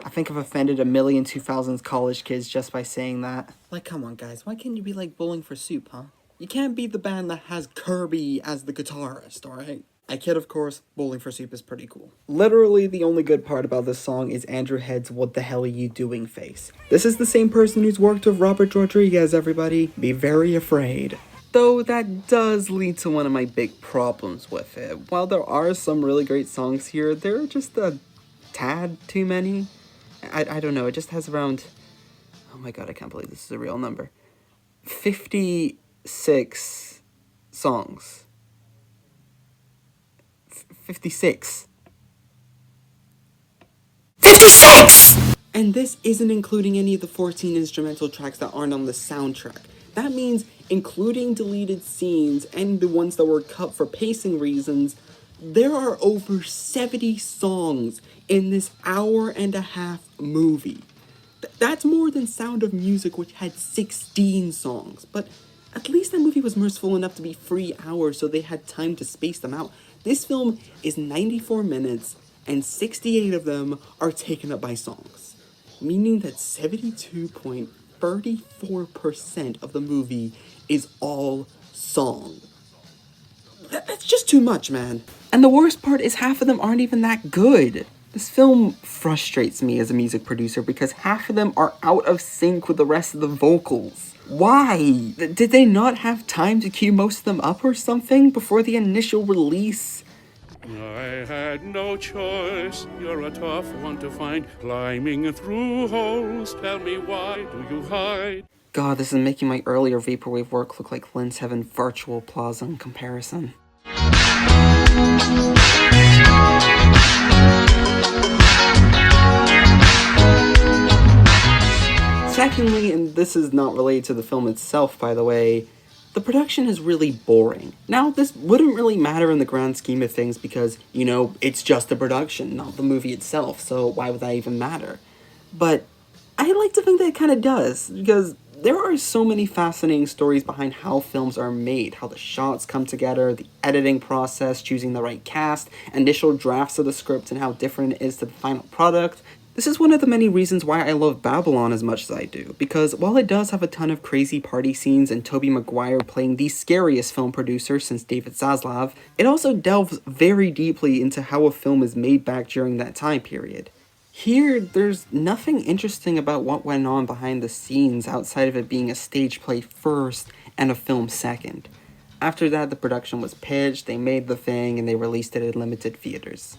I think I've offended 1,000,000 2000s college kids just by saying that. Like, come on guys, why can't you be like Bowling for Soup, huh? You can't be the band that has Kirby as the guitarist, alright? I kid, of course, Bowling for Soup is pretty cool. Literally, the only good part about this song is Andrew Head's "What the hell are you doing" face. This is the same person who's worked with Robert Rodriguez, everybody. Be very afraid. Though that does lead to one of my big problems with it. While there are some really great songs here, there are just a tad too many. I don't know, it just has around... Oh my god, I can't believe this is a real number. 56 songs. 56. 56! And this isn't including any of the 14 instrumental tracks that aren't on the soundtrack. That means including deleted scenes and the ones that were cut for pacing reasons, there are over 70 songs in this hour-and-a-half movie. That's more than Sound of Music, which had 16 songs. But at least that movie was merciful enough to be 3 hours, so they had time to space them out. This film is 94 minutes, and 68 of them are taken up by songs, meaning that 72.34% of the movie is all song. That's just too much, man. And the worst part is half of them aren't even that good. This film frustrates me as a music producer because half of them are out of sync with the rest of the vocals. Why? Did they not have time to cue most of them up or something before the initial release? I had no choice, you're a tough one to find, climbing through holes, tell me why do you hide? God, this is making my earlier Vaporwave work look like Lynn's Heaven Virtual Plaza in comparison. Secondly, and this is not related to the film itself, by the way, the production is really boring. Now, this wouldn't really matter in the grand scheme of things because, you know, it's just the production, not the movie itself, so why would that even matter? But I like to think that it kind of does, because there are so many fascinating stories behind how films are made, how the shots come together, the editing process, choosing the right cast, initial drafts of the script, and how different it is to the final product. This is one of the many reasons why I love Babylon as much as I do, because while it does have a ton of crazy party scenes and Tobey Maguire playing the scariest film producer since David Zaslav, it also delves very deeply into how a film is made back during that time period. Here, there's nothing interesting about what went on behind the scenes outside of it being a stage play first and a film second. After that, the production was pitched, they made the thing, and they released it in limited theaters.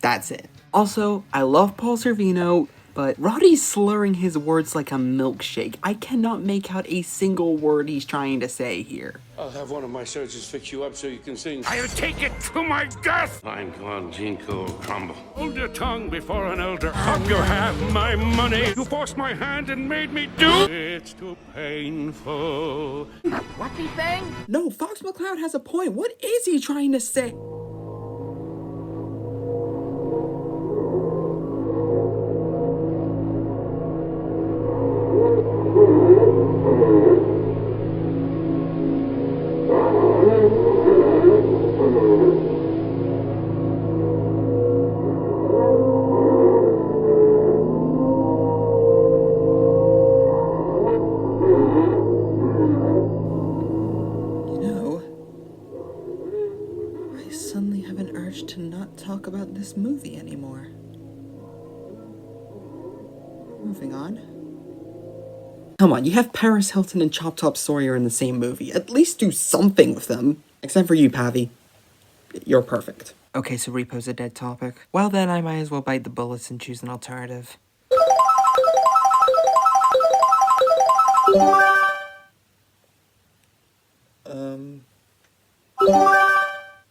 That's it. Also, I love Paul Sorvino, but Roddy's slurring his words like a milkshake. I cannot make out a single word he's trying to say here. I'll have one of my surgeons fix you up so you can sing. I'll take it to my death! I'm gone, Jinko, crumble. Hold your tongue before an elder. Hope you have my money. You forced my hand and made me do. It's too painful. What's he saying? No, Fox McCloud has a point. What is he trying to say? To not talk about this movie anymore. Moving on. Come on, you have Paris Hilton and Chop Top Sawyer in the same movie. At least do something with them. Except for you, Pavi. You're perfect. Okay, so Repo's a dead topic. Well then, I might as well bite the bullets and choose an alternative.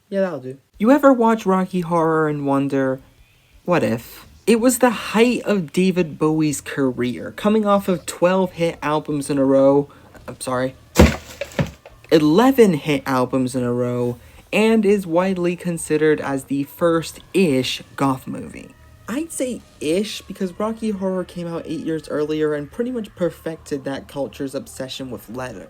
Yeah, that'll do. You ever watch Rocky Horror and wonder, what if? It was the height of David Bowie's career, coming off of 12 hit albums in a row. 11 hit albums in a row, and is widely considered as the first-ish goth movie. I'd say ish because Rocky Horror came out 8 years earlier and pretty much perfected that culture's obsession with leather.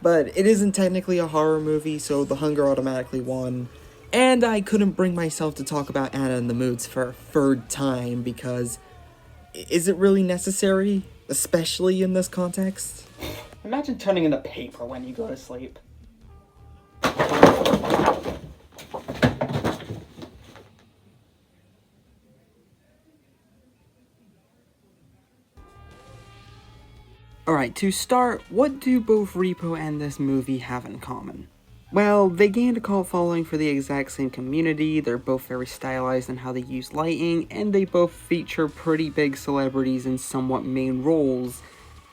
But it isn't technically a horror movie, so The Hunger automatically won. And I couldn't bring myself to talk about Anna and the Moods for a third time because... is it really necessary? Especially in this context? Imagine turning into paper when you go to sleep. Alright, to start, what do both Repo and this movie have in common? Well, they gained a cult following for the exact same community, they're both very stylized in how they use lighting, and they both feature pretty big celebrities in somewhat main roles.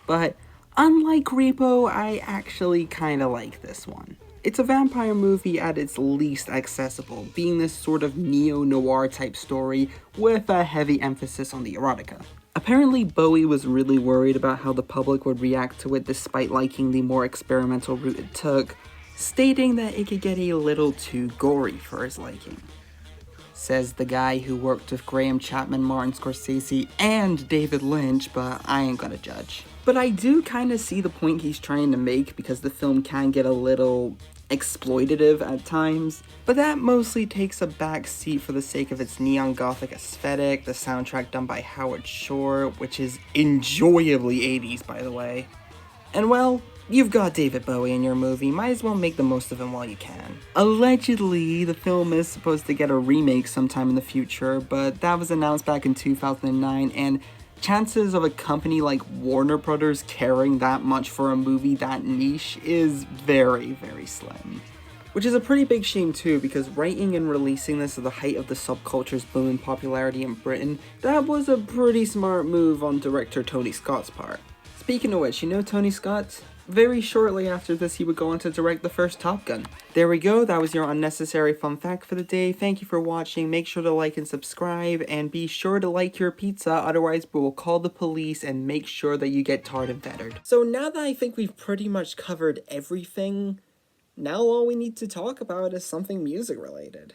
But unlike Repo, I actually kinda like this one. It's a vampire movie at its least accessible, being this sort of neo-noir type story with a heavy emphasis on the erotica. Apparently Bowie was really worried about how the public would react to it despite liking the more experimental route it took, stating that it could get a little too gory for his liking. Says the guy who worked with Graham Chapman, Martin Scorsese, and David Lynch, but I ain't gonna judge. But I do kinda see the point he's trying to make because the film can get a little exploitative at times, but that mostly takes a back seat for the sake of its neon gothic aesthetic, the soundtrack done by Howard Shore, which is enjoyably 80s by the way. And well, you've got David Bowie in your movie, might as well make the most of him while you can. Allegedly, the film is supposed to get a remake sometime in the future, but that was announced back in 2009, and chances of a company like Warner Brothers caring that much for a movie that niche is very, very slim. Which is a pretty big shame too, because writing and releasing this at the height of the subculture's boom in popularity in Britain, that was a pretty smart move on director Tony Scott's part. Speaking of which, you know Tony Scott? Very shortly after this, he would go on to direct the first Top Gun. There we go, that was your unnecessary fun fact for the day. Thank you for watching, make sure to like and subscribe, and be sure to like your pizza, otherwise we will call the police and make sure that you get tarred and feathered. So now that I think we've pretty much covered everything, now all we need to talk about is something music related.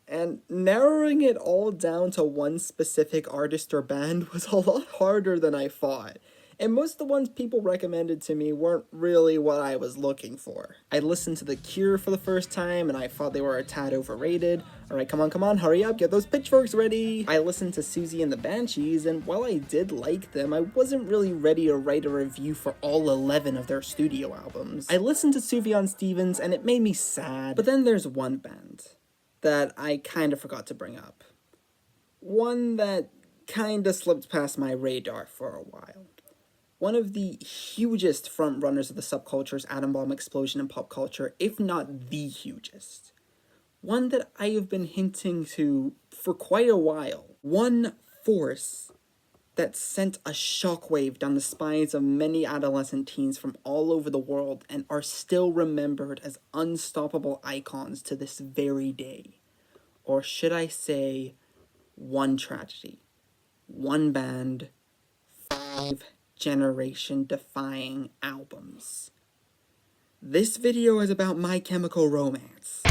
And narrowing it all down to one specific artist or band was a lot harder than I thought. And most of the ones people recommended to me weren't really what I was looking for. I listened to The Cure for the first time and I thought they were a tad overrated. Alright, come on, hurry up, get those pitchforks ready! I listened to Susie and the Banshees, and while I did like them, I wasn't really ready to write a review for all 11 of their studio albums. I listened to Sufjan Stevens and it made me sad, but then there's one band that I kinda forgot to bring up. One that kinda slipped past my radar for a while. One of the hugest frontrunners of the subculture's atom bomb explosion in pop culture, if not the hugest. One that I have been hinting to for quite a while. One force that sent a shockwave down the spines of many adolescent teens from all over the world and are still remembered as unstoppable icons to this very day. Or should I say, one tragedy, one band, 5 generation-defying albums. This video is about My Chemical Romance.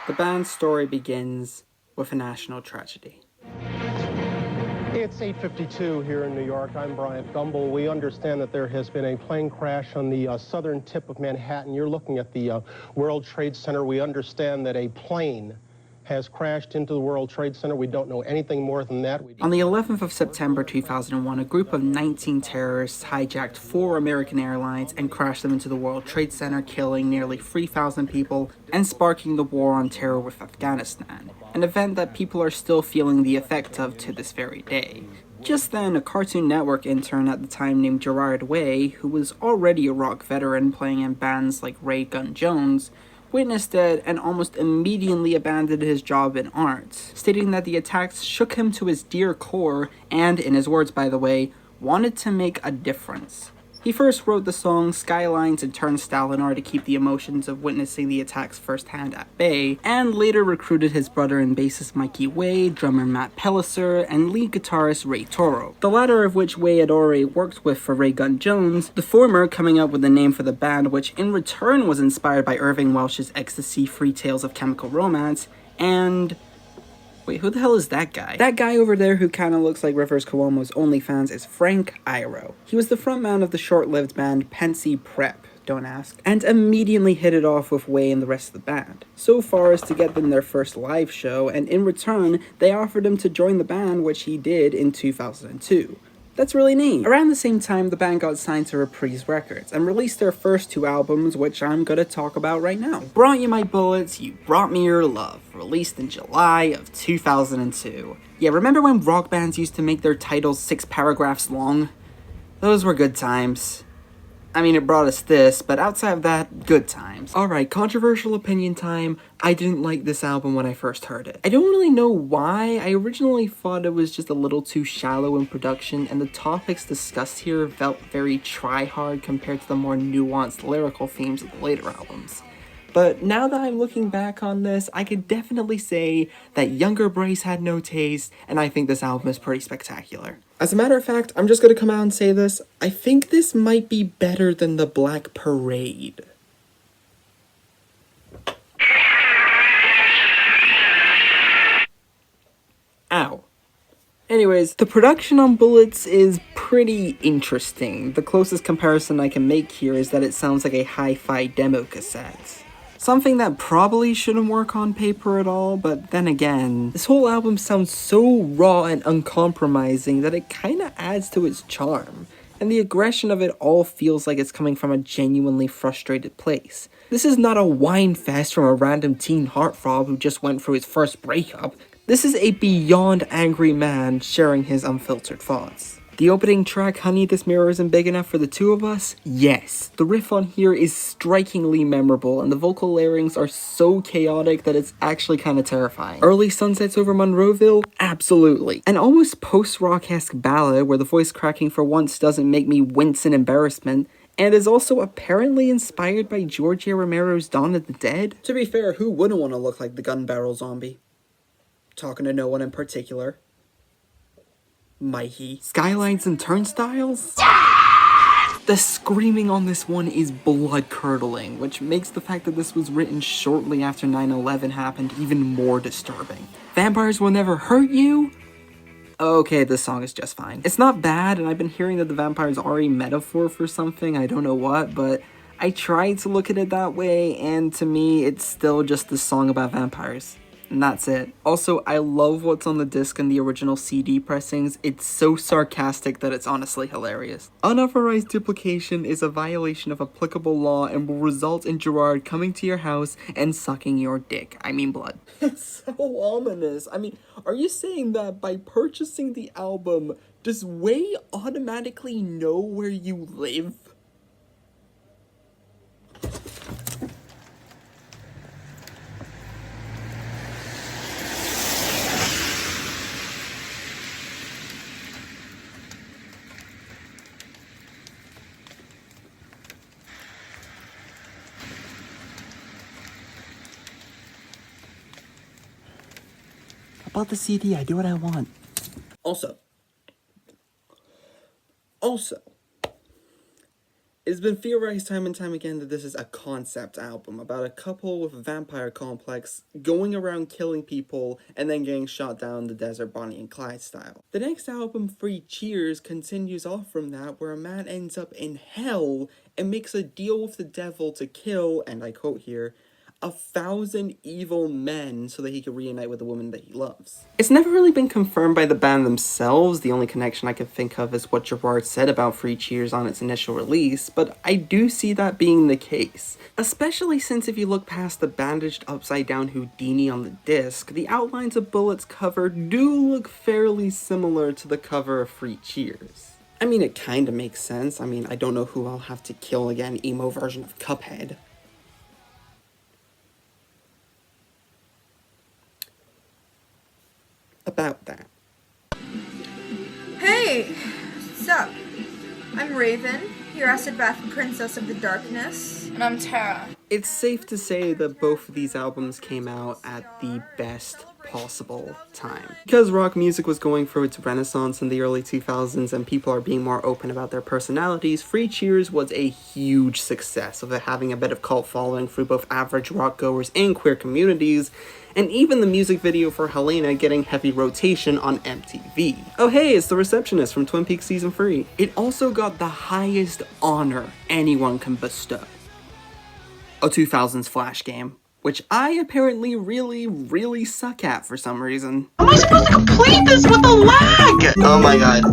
The band's story begins with a national tragedy. It's 8:52 here in New York. I'm Bryant Gumbel. We understand that there has been a plane crash on the southern tip of Manhattan. You're looking at the World Trade Center. We understand that a plane has crashed into the World Trade Center. We don't know anything more than that. On the 11th of September 2001, a group of 19 terrorists hijacked 4 American airlines and crashed them into the World Trade Center, killing nearly 3,000 people and sparking the war on terror with Afghanistan, an event that people are still feeling the effect of to this very day. Just then, a Cartoon Network intern at the time named Gerard Way, who was already a rock veteran playing in bands like Ray Gun Jones, witnessed it and almost immediately abandoned his job in art, stating that the attacks shook him to his dear core and, in his words by the way, wanted to make a difference. He first wrote the song Skylines and Turnstile in order to keep the emotions of witnessing the attacks firsthand at bay, and later recruited his brother and bassist Mikey Way, drummer Matt Pellicer, and lead guitarist Ray Toro, the latter of which Way had already worked with for Ray Gun Jones, the former coming up with the name for the band, which in return was inspired by Irving Welsh's ecstasy-free tales of chemical romance, and... wait, who the hell is that guy? That guy over there who kinda looks like Rivers Cuomo's OnlyFans is Frank Iero. He was the frontman of the short-lived band Pensy Prep, don't ask, and immediately hit it off with Way and the rest of the band. So far as to get them their first live show, and in return, they offered him to join the band, which he did in 2002. That's really neat. Around the same time, the band got signed to Reprise Records and released their first 2 albums, which I'm gonna talk about right now. Brought You My Bullets, You Brought Me Your Love, released in July of 2002. Yeah, remember when rock bands used to make their titles 6 paragraphs long? Those were good times. I mean, it brought us this, but outside of that, good times. Alright, controversial opinion time. I didn't like this album when I first heard it. I don't really know why. I originally thought it was just a little too shallow in production, and the topics discussed here felt very try-hard compared to the more nuanced lyrical themes of the later albums. But now that I'm looking back on this, I could definitely say that younger Bryce had no taste, and I think this album is pretty spectacular. As a matter of fact, I'm just gonna come out and say this, I think this might be better than the Black Parade. Ow. Anyways, the production on Bullets is pretty interesting. The closest comparison I can make here is that it sounds like a hi-fi demo cassette. Something that probably shouldn't work on paper at all, but then again, this whole album sounds so raw and uncompromising that it kinda adds to its charm. And the aggression of it all feels like it's coming from a genuinely frustrated place. This is not a whine fest from a random teen heartthrob who just went through his first breakup. This is a beyond angry man sharing his unfiltered thoughts. The opening track, Honey, This Mirror Isn't Big Enough for the Two of Us? Yes. The riff on here is strikingly memorable, and the vocal layerings are so chaotic that it's actually kinda terrifying. Early Sunsets Over Monroeville? Absolutely. An almost post-rock-esque ballad where the voice cracking for once doesn't make me wince in embarrassment, and is also apparently inspired by George A. Romero's Dawn of the Dead? To be fair, who wouldn't want to look like the gun barrel zombie? Talking to no one in particular. Mikey. Skylines and Turnstiles? The screaming on this one is blood-curdling, which makes the fact that this was written shortly after 9/11 happened even more disturbing. Vampires Will Never Hurt You? Okay, this song is just fine. It's not bad, and I've been hearing that the vampires are a metaphor for something, I don't know what, but I tried to look at it that way, and to me, it's still just a song about vampires. And that's it. Also, I love what's on the disc and the original CD pressings. It's so sarcastic that it's honestly hilarious. Unauthorized duplication is a violation of applicable law and will result in Gerard coming to your house and sucking your dick. I mean blood. It's so ominous. I mean, are you saying that by purchasing the album, does Way automatically know where you live? About the CD, I do what I want. Also, it's been theorized time and time again that this is a concept album about a couple with a vampire complex going around killing people and then getting shot down in the desert Bonnie and Clyde style. The next album, Three Cheers, continues off from that, where a man ends up in hell and makes a deal with the devil to kill, and I quote here, 1,000 evil men so that he could reunite with the woman that he loves. It's never really been confirmed by the band themselves. The only connection I could think of is what Gerard said about Three Cheers on its initial release, but I do see that being the case. Especially since if you look past the bandaged upside down Houdini on the disc, the outlines of Bullet's cover do look fairly similar to the cover of Three Cheers. I mean, it kinda makes sense. I mean, I don't know who I'll have to kill again, emo version of Cuphead. About that. Hey! What's up? I'm Raven, your Acid Bath Princess of the Darkness. And I'm Tara. It's safe to say that both of these albums came out at the best possible time. Because rock music was going through its renaissance in the early 2000s and people are being more open about their personalities, Three Cheers was a huge success, with it having a bit of cult following through both average rock goers and queer communities, and even the music video for Helena getting heavy rotation on MTV. Oh hey, it's the receptionist from Twin Peaks Season 3. It also got the highest honor anyone can bestow. A 2000s Flash game, which I apparently really suck at for some reason. Am I supposed to complete this with a lag? Oh my god.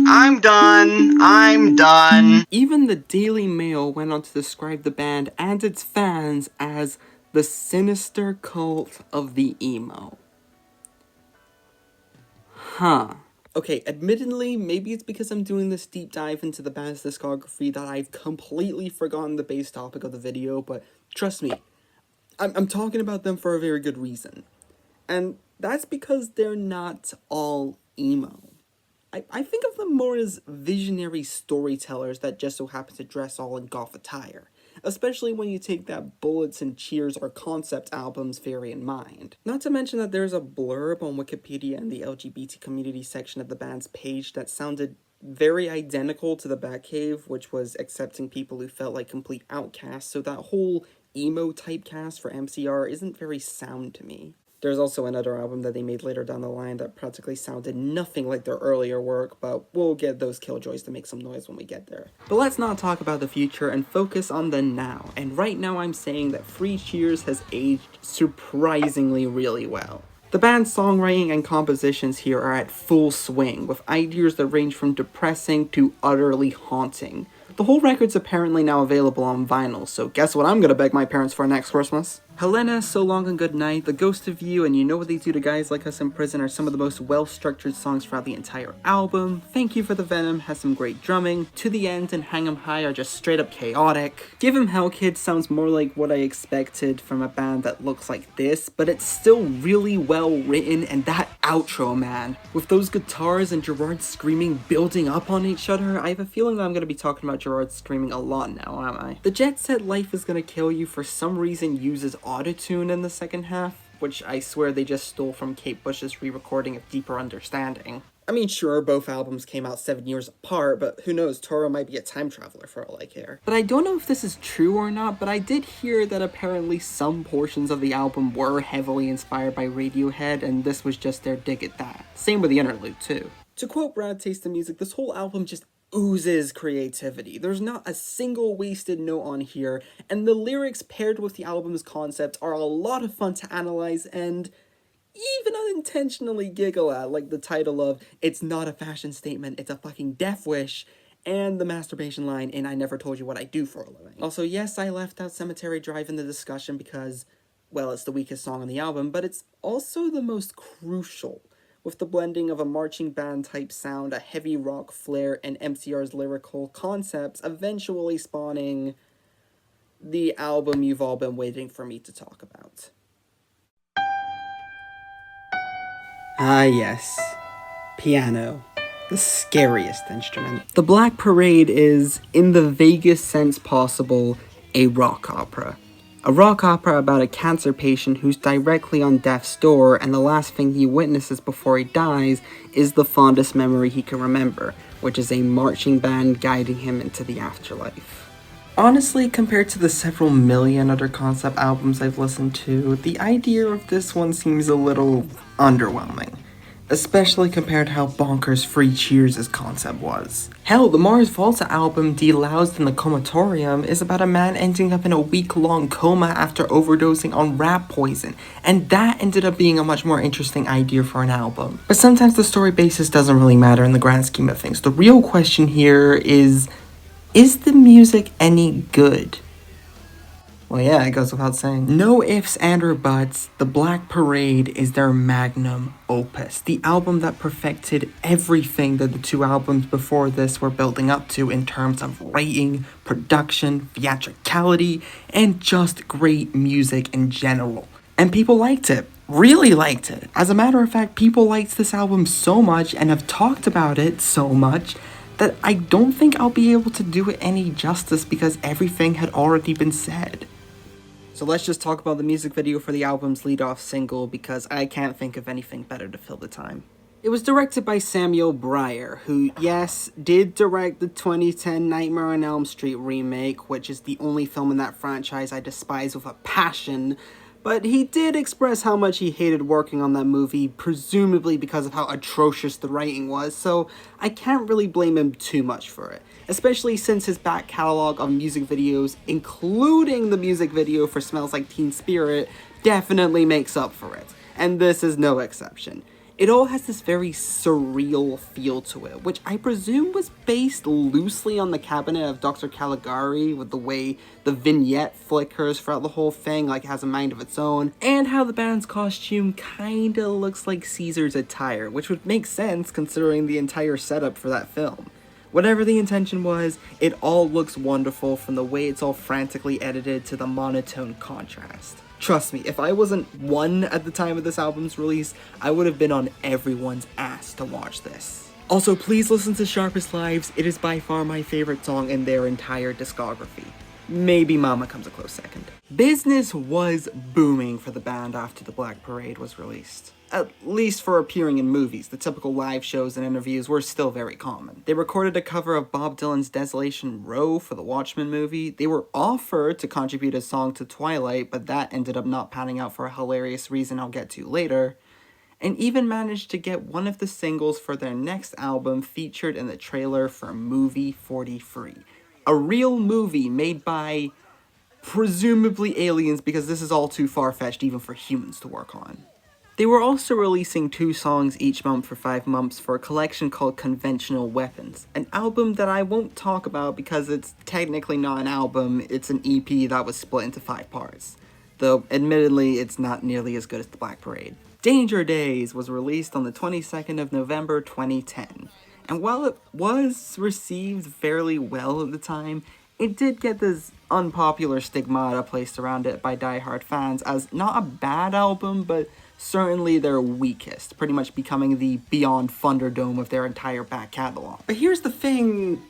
I'm done. Even the Daily Mail went on to describe the band and its fans as the sinister cult of the emo. Huh. Okay, admittedly, maybe it's because I'm doing this deep dive into the band's discography that I've completely forgotten the base topic of the video, but trust me, I'm talking about them for a very good reason. And that's because they're not all emo. I think of them more as visionary storytellers that just so happen to dress all in goth attire. Especially when you take that Bullets and Cheers or concept albums theory in mind. Not to mention that there's a blurb on Wikipedia in the LGBT community section of the band's page that sounded very identical to the Batcave, which was accepting people who felt like complete outcasts, so that whole emo typecast for MCR isn't very sound to me. There's also another album that they made later down the line that practically sounded nothing like their earlier work, but we'll get those killjoys to make some noise when we get there. But let's not talk about the future and focus on the now, and right now I'm saying that Free Cheers has aged surprisingly really well. The band's songwriting and compositions here are at full swing, with ideas that range from depressing to utterly haunting. The whole record's apparently now available on vinyl, so guess what I'm gonna beg my parents for next Christmas? Helena, So Long and Good Night, The Ghost of You, and You Know What They Do to Guys Like Us in Prison are some of the most well-structured songs throughout the entire album. Thank You for the Venom has some great drumming. To the End and Hang 'em High are just straight up chaotic. Give 'em Hell Kid sounds more like what I expected from a band that looks like this, but it's still really well written, and that outro, man. With those guitars and Gerard screaming building up on each other, I have a feeling that I'm gonna be talking about Gerard screaming a lot now, aren't I? The Jet Set Life Is Gonna Kill You for some reason uses autotune in the second half, which I swear they just stole from Kate Bush's re-recording of Deeper Understanding. I mean, sure, both albums came out 7 years apart, but who knows, Toro might be a time traveler for all I care. But I don't know if this is true or not, but I did hear that apparently some portions of the album were heavily inspired by Radiohead, and this was just their dig at that. Same with the interlude, too. To quote Brad Taste of Music, this whole album just oozes creativity. There's not a single wasted note on here, and the lyrics paired with the album's concept are a lot of fun to analyze and even unintentionally giggle at, like the title of It's Not a Fashion Statement, It's a Fucking Death Wish, and the masturbation line in I Never Told You What I Do for a Living. Also, yes, I left out Cemetery Drive in the discussion because, well, it's the weakest song on the album, but it's also the most crucial, with the blending of a marching band type sound, a heavy rock flair, and MCR's lyrical concepts eventually spawning the album you've all been waiting for me to talk about. Ah yes, piano, the scariest instrument. The Black Parade is, in the vaguest sense possible, a rock opera. A rock opera about a cancer patient who's directly on death's door, and the last thing he witnesses before he dies is the fondest memory he can remember, which is a marching band guiding him into the afterlife. Honestly, compared to the several million other concept albums I've listened to, the idea of this one seems a little underwhelming. Especially compared to how bonkers Free Cheers' concept was. Hell, the Mars Volta album, Deloused in the Comatorium, is about a man ending up in a week-long coma after overdosing on rat poison, and that ended up being a much more interesting idea for an album. But sometimes the story basis doesn't really matter in the grand scheme of things. The real question here is the music any good? Well, yeah, it goes without saying. No ifs and or buts, The Black Parade is their magnum opus. The album that perfected everything that the two albums before this were building up to in terms of writing, production, theatricality, and just great music in general. And people liked it. Really liked it. As a matter of fact, people liked this album so much and have talked about it so much that I don't think I'll be able to do it any justice because everything had already been said. So let's just talk about the music video for the album's lead-off single because I can't think of anything better to fill the time. It was directed by Samuel Breyer, who, yes, did direct the 2010 Nightmare on Elm Street remake, which is the only film in that franchise I despise with a passion, but he did express how much he hated working on that movie, presumably because of how atrocious the writing was, so I can't really blame him too much for it. Especially since his back catalog of music videos, including the music video for Smells Like Teen Spirit, definitely makes up for it. And this is no exception. It all has this very surreal feel to it, which I presume was based loosely on the Cabinet of Dr. Caligari, with the way the vignette flickers throughout the whole thing, like it has a mind of its own, and how the band's costume kinda looks like Caesar's attire, which would make sense considering the entire setup for that film. Whatever the intention was, it all looks wonderful, from the way it's all frantically edited to the monotone contrast. Trust me, if I wasn't one at the time of this album's release, I would have been on everyone's ass to watch this. Also, please listen to Sharpest Lives. It is by far my favorite song in their entire discography. Maybe Mama comes a close second. Business was booming for the band after The Black Parade was released. At least for appearing in movies, the typical live shows and interviews were still very common. They recorded a cover of Bob Dylan's Desolation Row for the Watchmen movie. They were offered to contribute a song to Twilight, but that ended up not panning out for a hilarious reason I'll get to later. And even managed to get one of the singles for their next album featured in the trailer for Movie 43. A real movie made by presumably aliens, because this is all too far-fetched even for humans to work on. They were also releasing 2 songs each month for 5 months for a collection called Conventional Weapons, an album that I won't talk about because it's technically not an album, it's an EP that was split into 5 parts. Though, admittedly, it's not nearly as good as The Black Parade. Danger Days was released on the 22nd of November 2010, and while it was received fairly well at the time, it did get this unpopular stigmata placed around it by diehard fans as not a bad album, but certainly their weakest, pretty much becoming the Beyond Thunderdome of their entire back catalog. But here's the thing,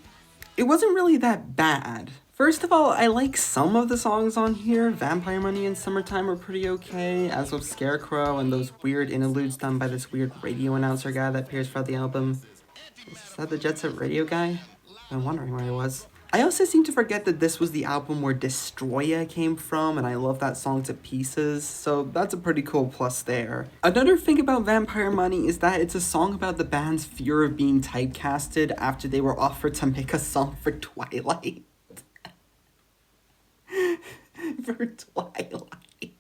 it wasn't really that bad. First of all, I like some of the songs on here. Vampire Money and Summertime are pretty okay, as with Scarecrow and those weird interludes done by this weird radio announcer guy that appears throughout the album. Is that the Jet Set Radio guy? I've been wondering where he was. I also seem to forget that this was the album where Destroya came from, and I love that song to pieces, so that's a pretty cool plus there. Another thing about Vampire Money is that it's a song about the band's fear of being typecasted after they were offered to make a song for Twilight. For Twilight.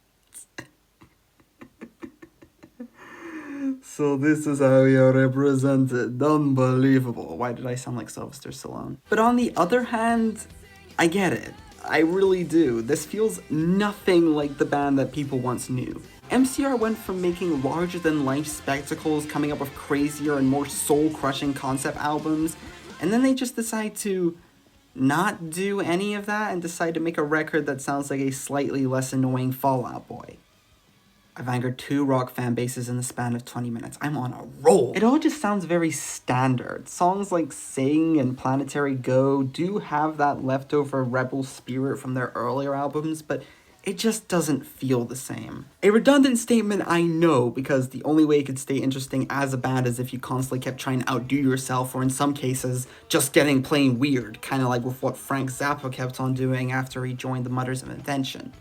So this is how you're represented. Unbelievable. Why did I sound like Sylvester Stallone? But on the other hand, I get it. I really do. This feels nothing like the band that people once knew. MCR went from making larger-than-life spectacles, coming up with crazier and more soul-crushing concept albums, and then they just decide to not do any of that and decide to make a record that sounds like a slightly less annoying Fall Out Boy. I've angered 2 rock fan bases in the span of 20 minutes. I'm on a roll. It all just sounds very standard. Songs like Sing and Planetary Go do have that leftover rebel spirit from their earlier albums, but it just doesn't feel the same. A redundant statement, I know, because the only way it could stay interesting as a band is if you constantly kept trying to outdo yourself, or in some cases, just getting plain weird, kind of like with what Frank Zappa kept on doing after he joined the Mothers of Invention.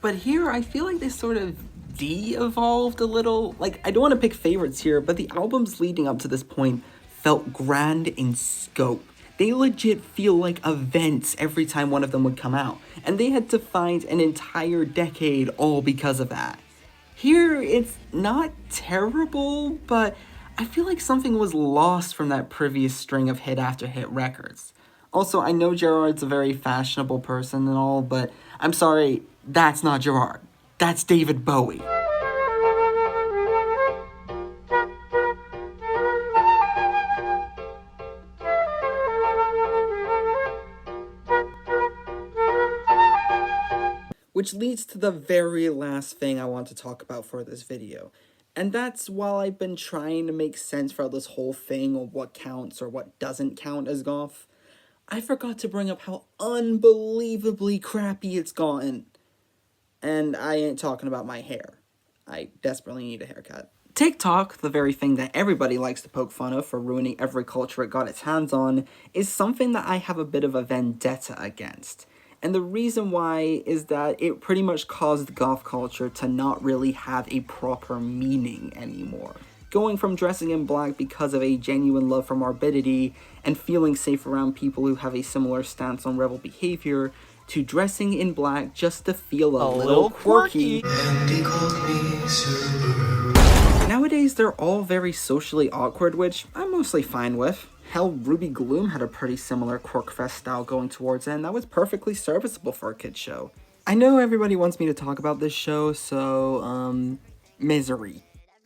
But here, I feel like they sort of de-evolved a little. Like, I don't want to pick favorites here, but the albums leading up to this point felt grand in scope. They legit feel like events every time one of them would come out, and they had to find an entire decade all because of that. Here, it's not terrible, but I feel like something was lost from that previous string of hit after hit records. Also, I know Gerard's a very fashionable person and all, but I'm sorry, that's not Gerard. That's David Bowie. Which leads to the very last thing I want to talk about for this video. And that's, while I've been trying to make sense for this whole thing of what counts or what doesn't count as Goth, I forgot to bring up how unbelievably crappy it's gotten. And I ain't talking about my hair. I desperately need a haircut. TikTok, the very thing that everybody likes to poke fun of for ruining every culture it got its hands on, is something that I have a bit of a vendetta against. And the reason why is that it pretty much caused goth culture to not really have a proper meaning anymore. Going from dressing in black because of a genuine love for morbidity and feeling safe around people who have a similar stance on rebel behavior, to dressing in black just to feel a little quirky. Nowadays Nowadays, they're all very socially awkward, which I'm mostly fine with. Hell, Ruby Gloom had a pretty similar Quirkfest style going towards it, and that was perfectly serviceable for a kid's show. I know everybody wants me to talk about this show, so, misery.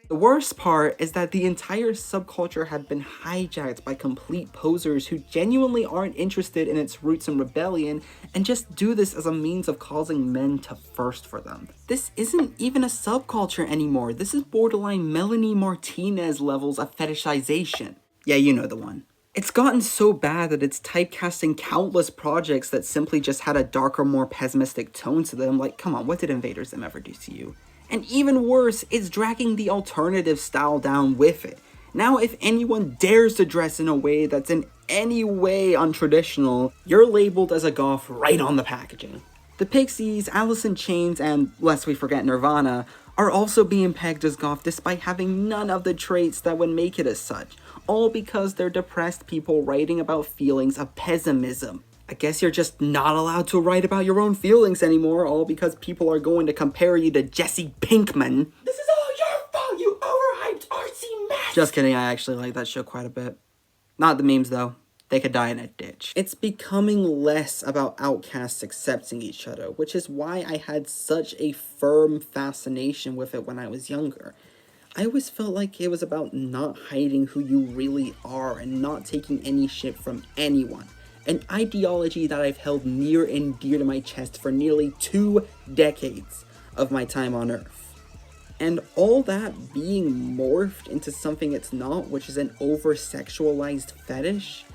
The worst part is that the entire subculture had been hijacked by complete posers who genuinely aren't interested in its roots and rebellion and just do this as a means of causing men to thirst for them. This isn't even a subculture anymore. This is borderline Melanie Martinez levels of fetishization. Yeah, you know the one. It's gotten so bad that it's typecasting countless projects that simply just had a darker, more pessimistic tone to them. Like, come on, what did Invader Zim ever do to you? And even worse, it's dragging the alternative style down with it. Now, if anyone dares to dress in a way that's in any way untraditional, you're labeled as a goth right on the packaging. The Pixies, Alice in Chains, and, lest we forget, Nirvana, are also being pegged as goth despite having none of the traits that would make it as such, all because they're depressed people writing about feelings of pessimism. I guess you're just not allowed to write about your own feelings anymore, all because people are going to compare you to Jesse Pinkman. This is all your fault, you overhyped artsy mess! Just kidding, I actually like that show quite a bit. Not the memes though. They could die in a ditch. It's becoming less about outcasts accepting each other, which is why I had such a firm fascination with it when I was younger. I always felt like it was about not hiding who you really are and not taking any shit from anyone. An ideology that I've held near and dear to my chest for nearly 2 decades of my time on Earth. And all that being morphed into something it's not, which is an over-sexualized fetish,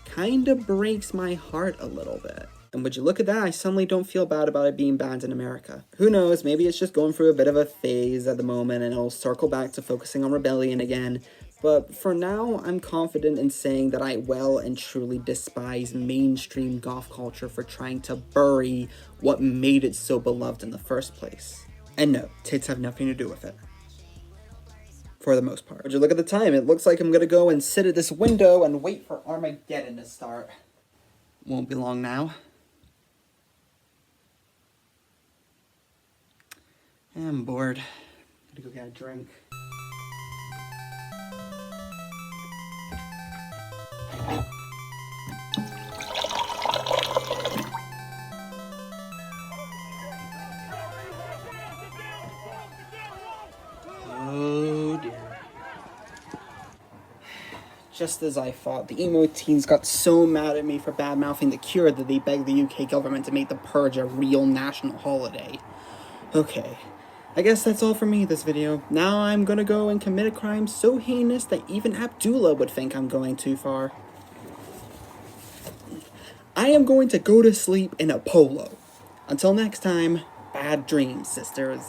kinda breaks my heart a little bit. And would you look at that, I suddenly don't feel bad about it being banned in America. Who knows, maybe it's just going through a bit of a phase at the moment and it'll circle back to focusing on rebellion again. But for now, I'm confident in saying that I well and truly despise mainstream goth culture for trying to bury what made it so beloved in the first place. And no, tits have nothing to do with it. For the most part. Would you look at the time? It looks like I'm gonna go and sit at this window and wait for Armageddon to start. Won't be long now. I'm bored. Gotta go get a drink. Oh dear. Just as I thought, the emo teens got so mad at me for bad-mouthing The Cure that they begged the UK government to make the Purge a real national holiday. Okay, I guess that's all for me this video. Now I'm gonna go and commit a crime so heinous that even Abdullah would think I'm going too far. I am going to go to sleep in a polo. Until next time, bad dreams, sisters.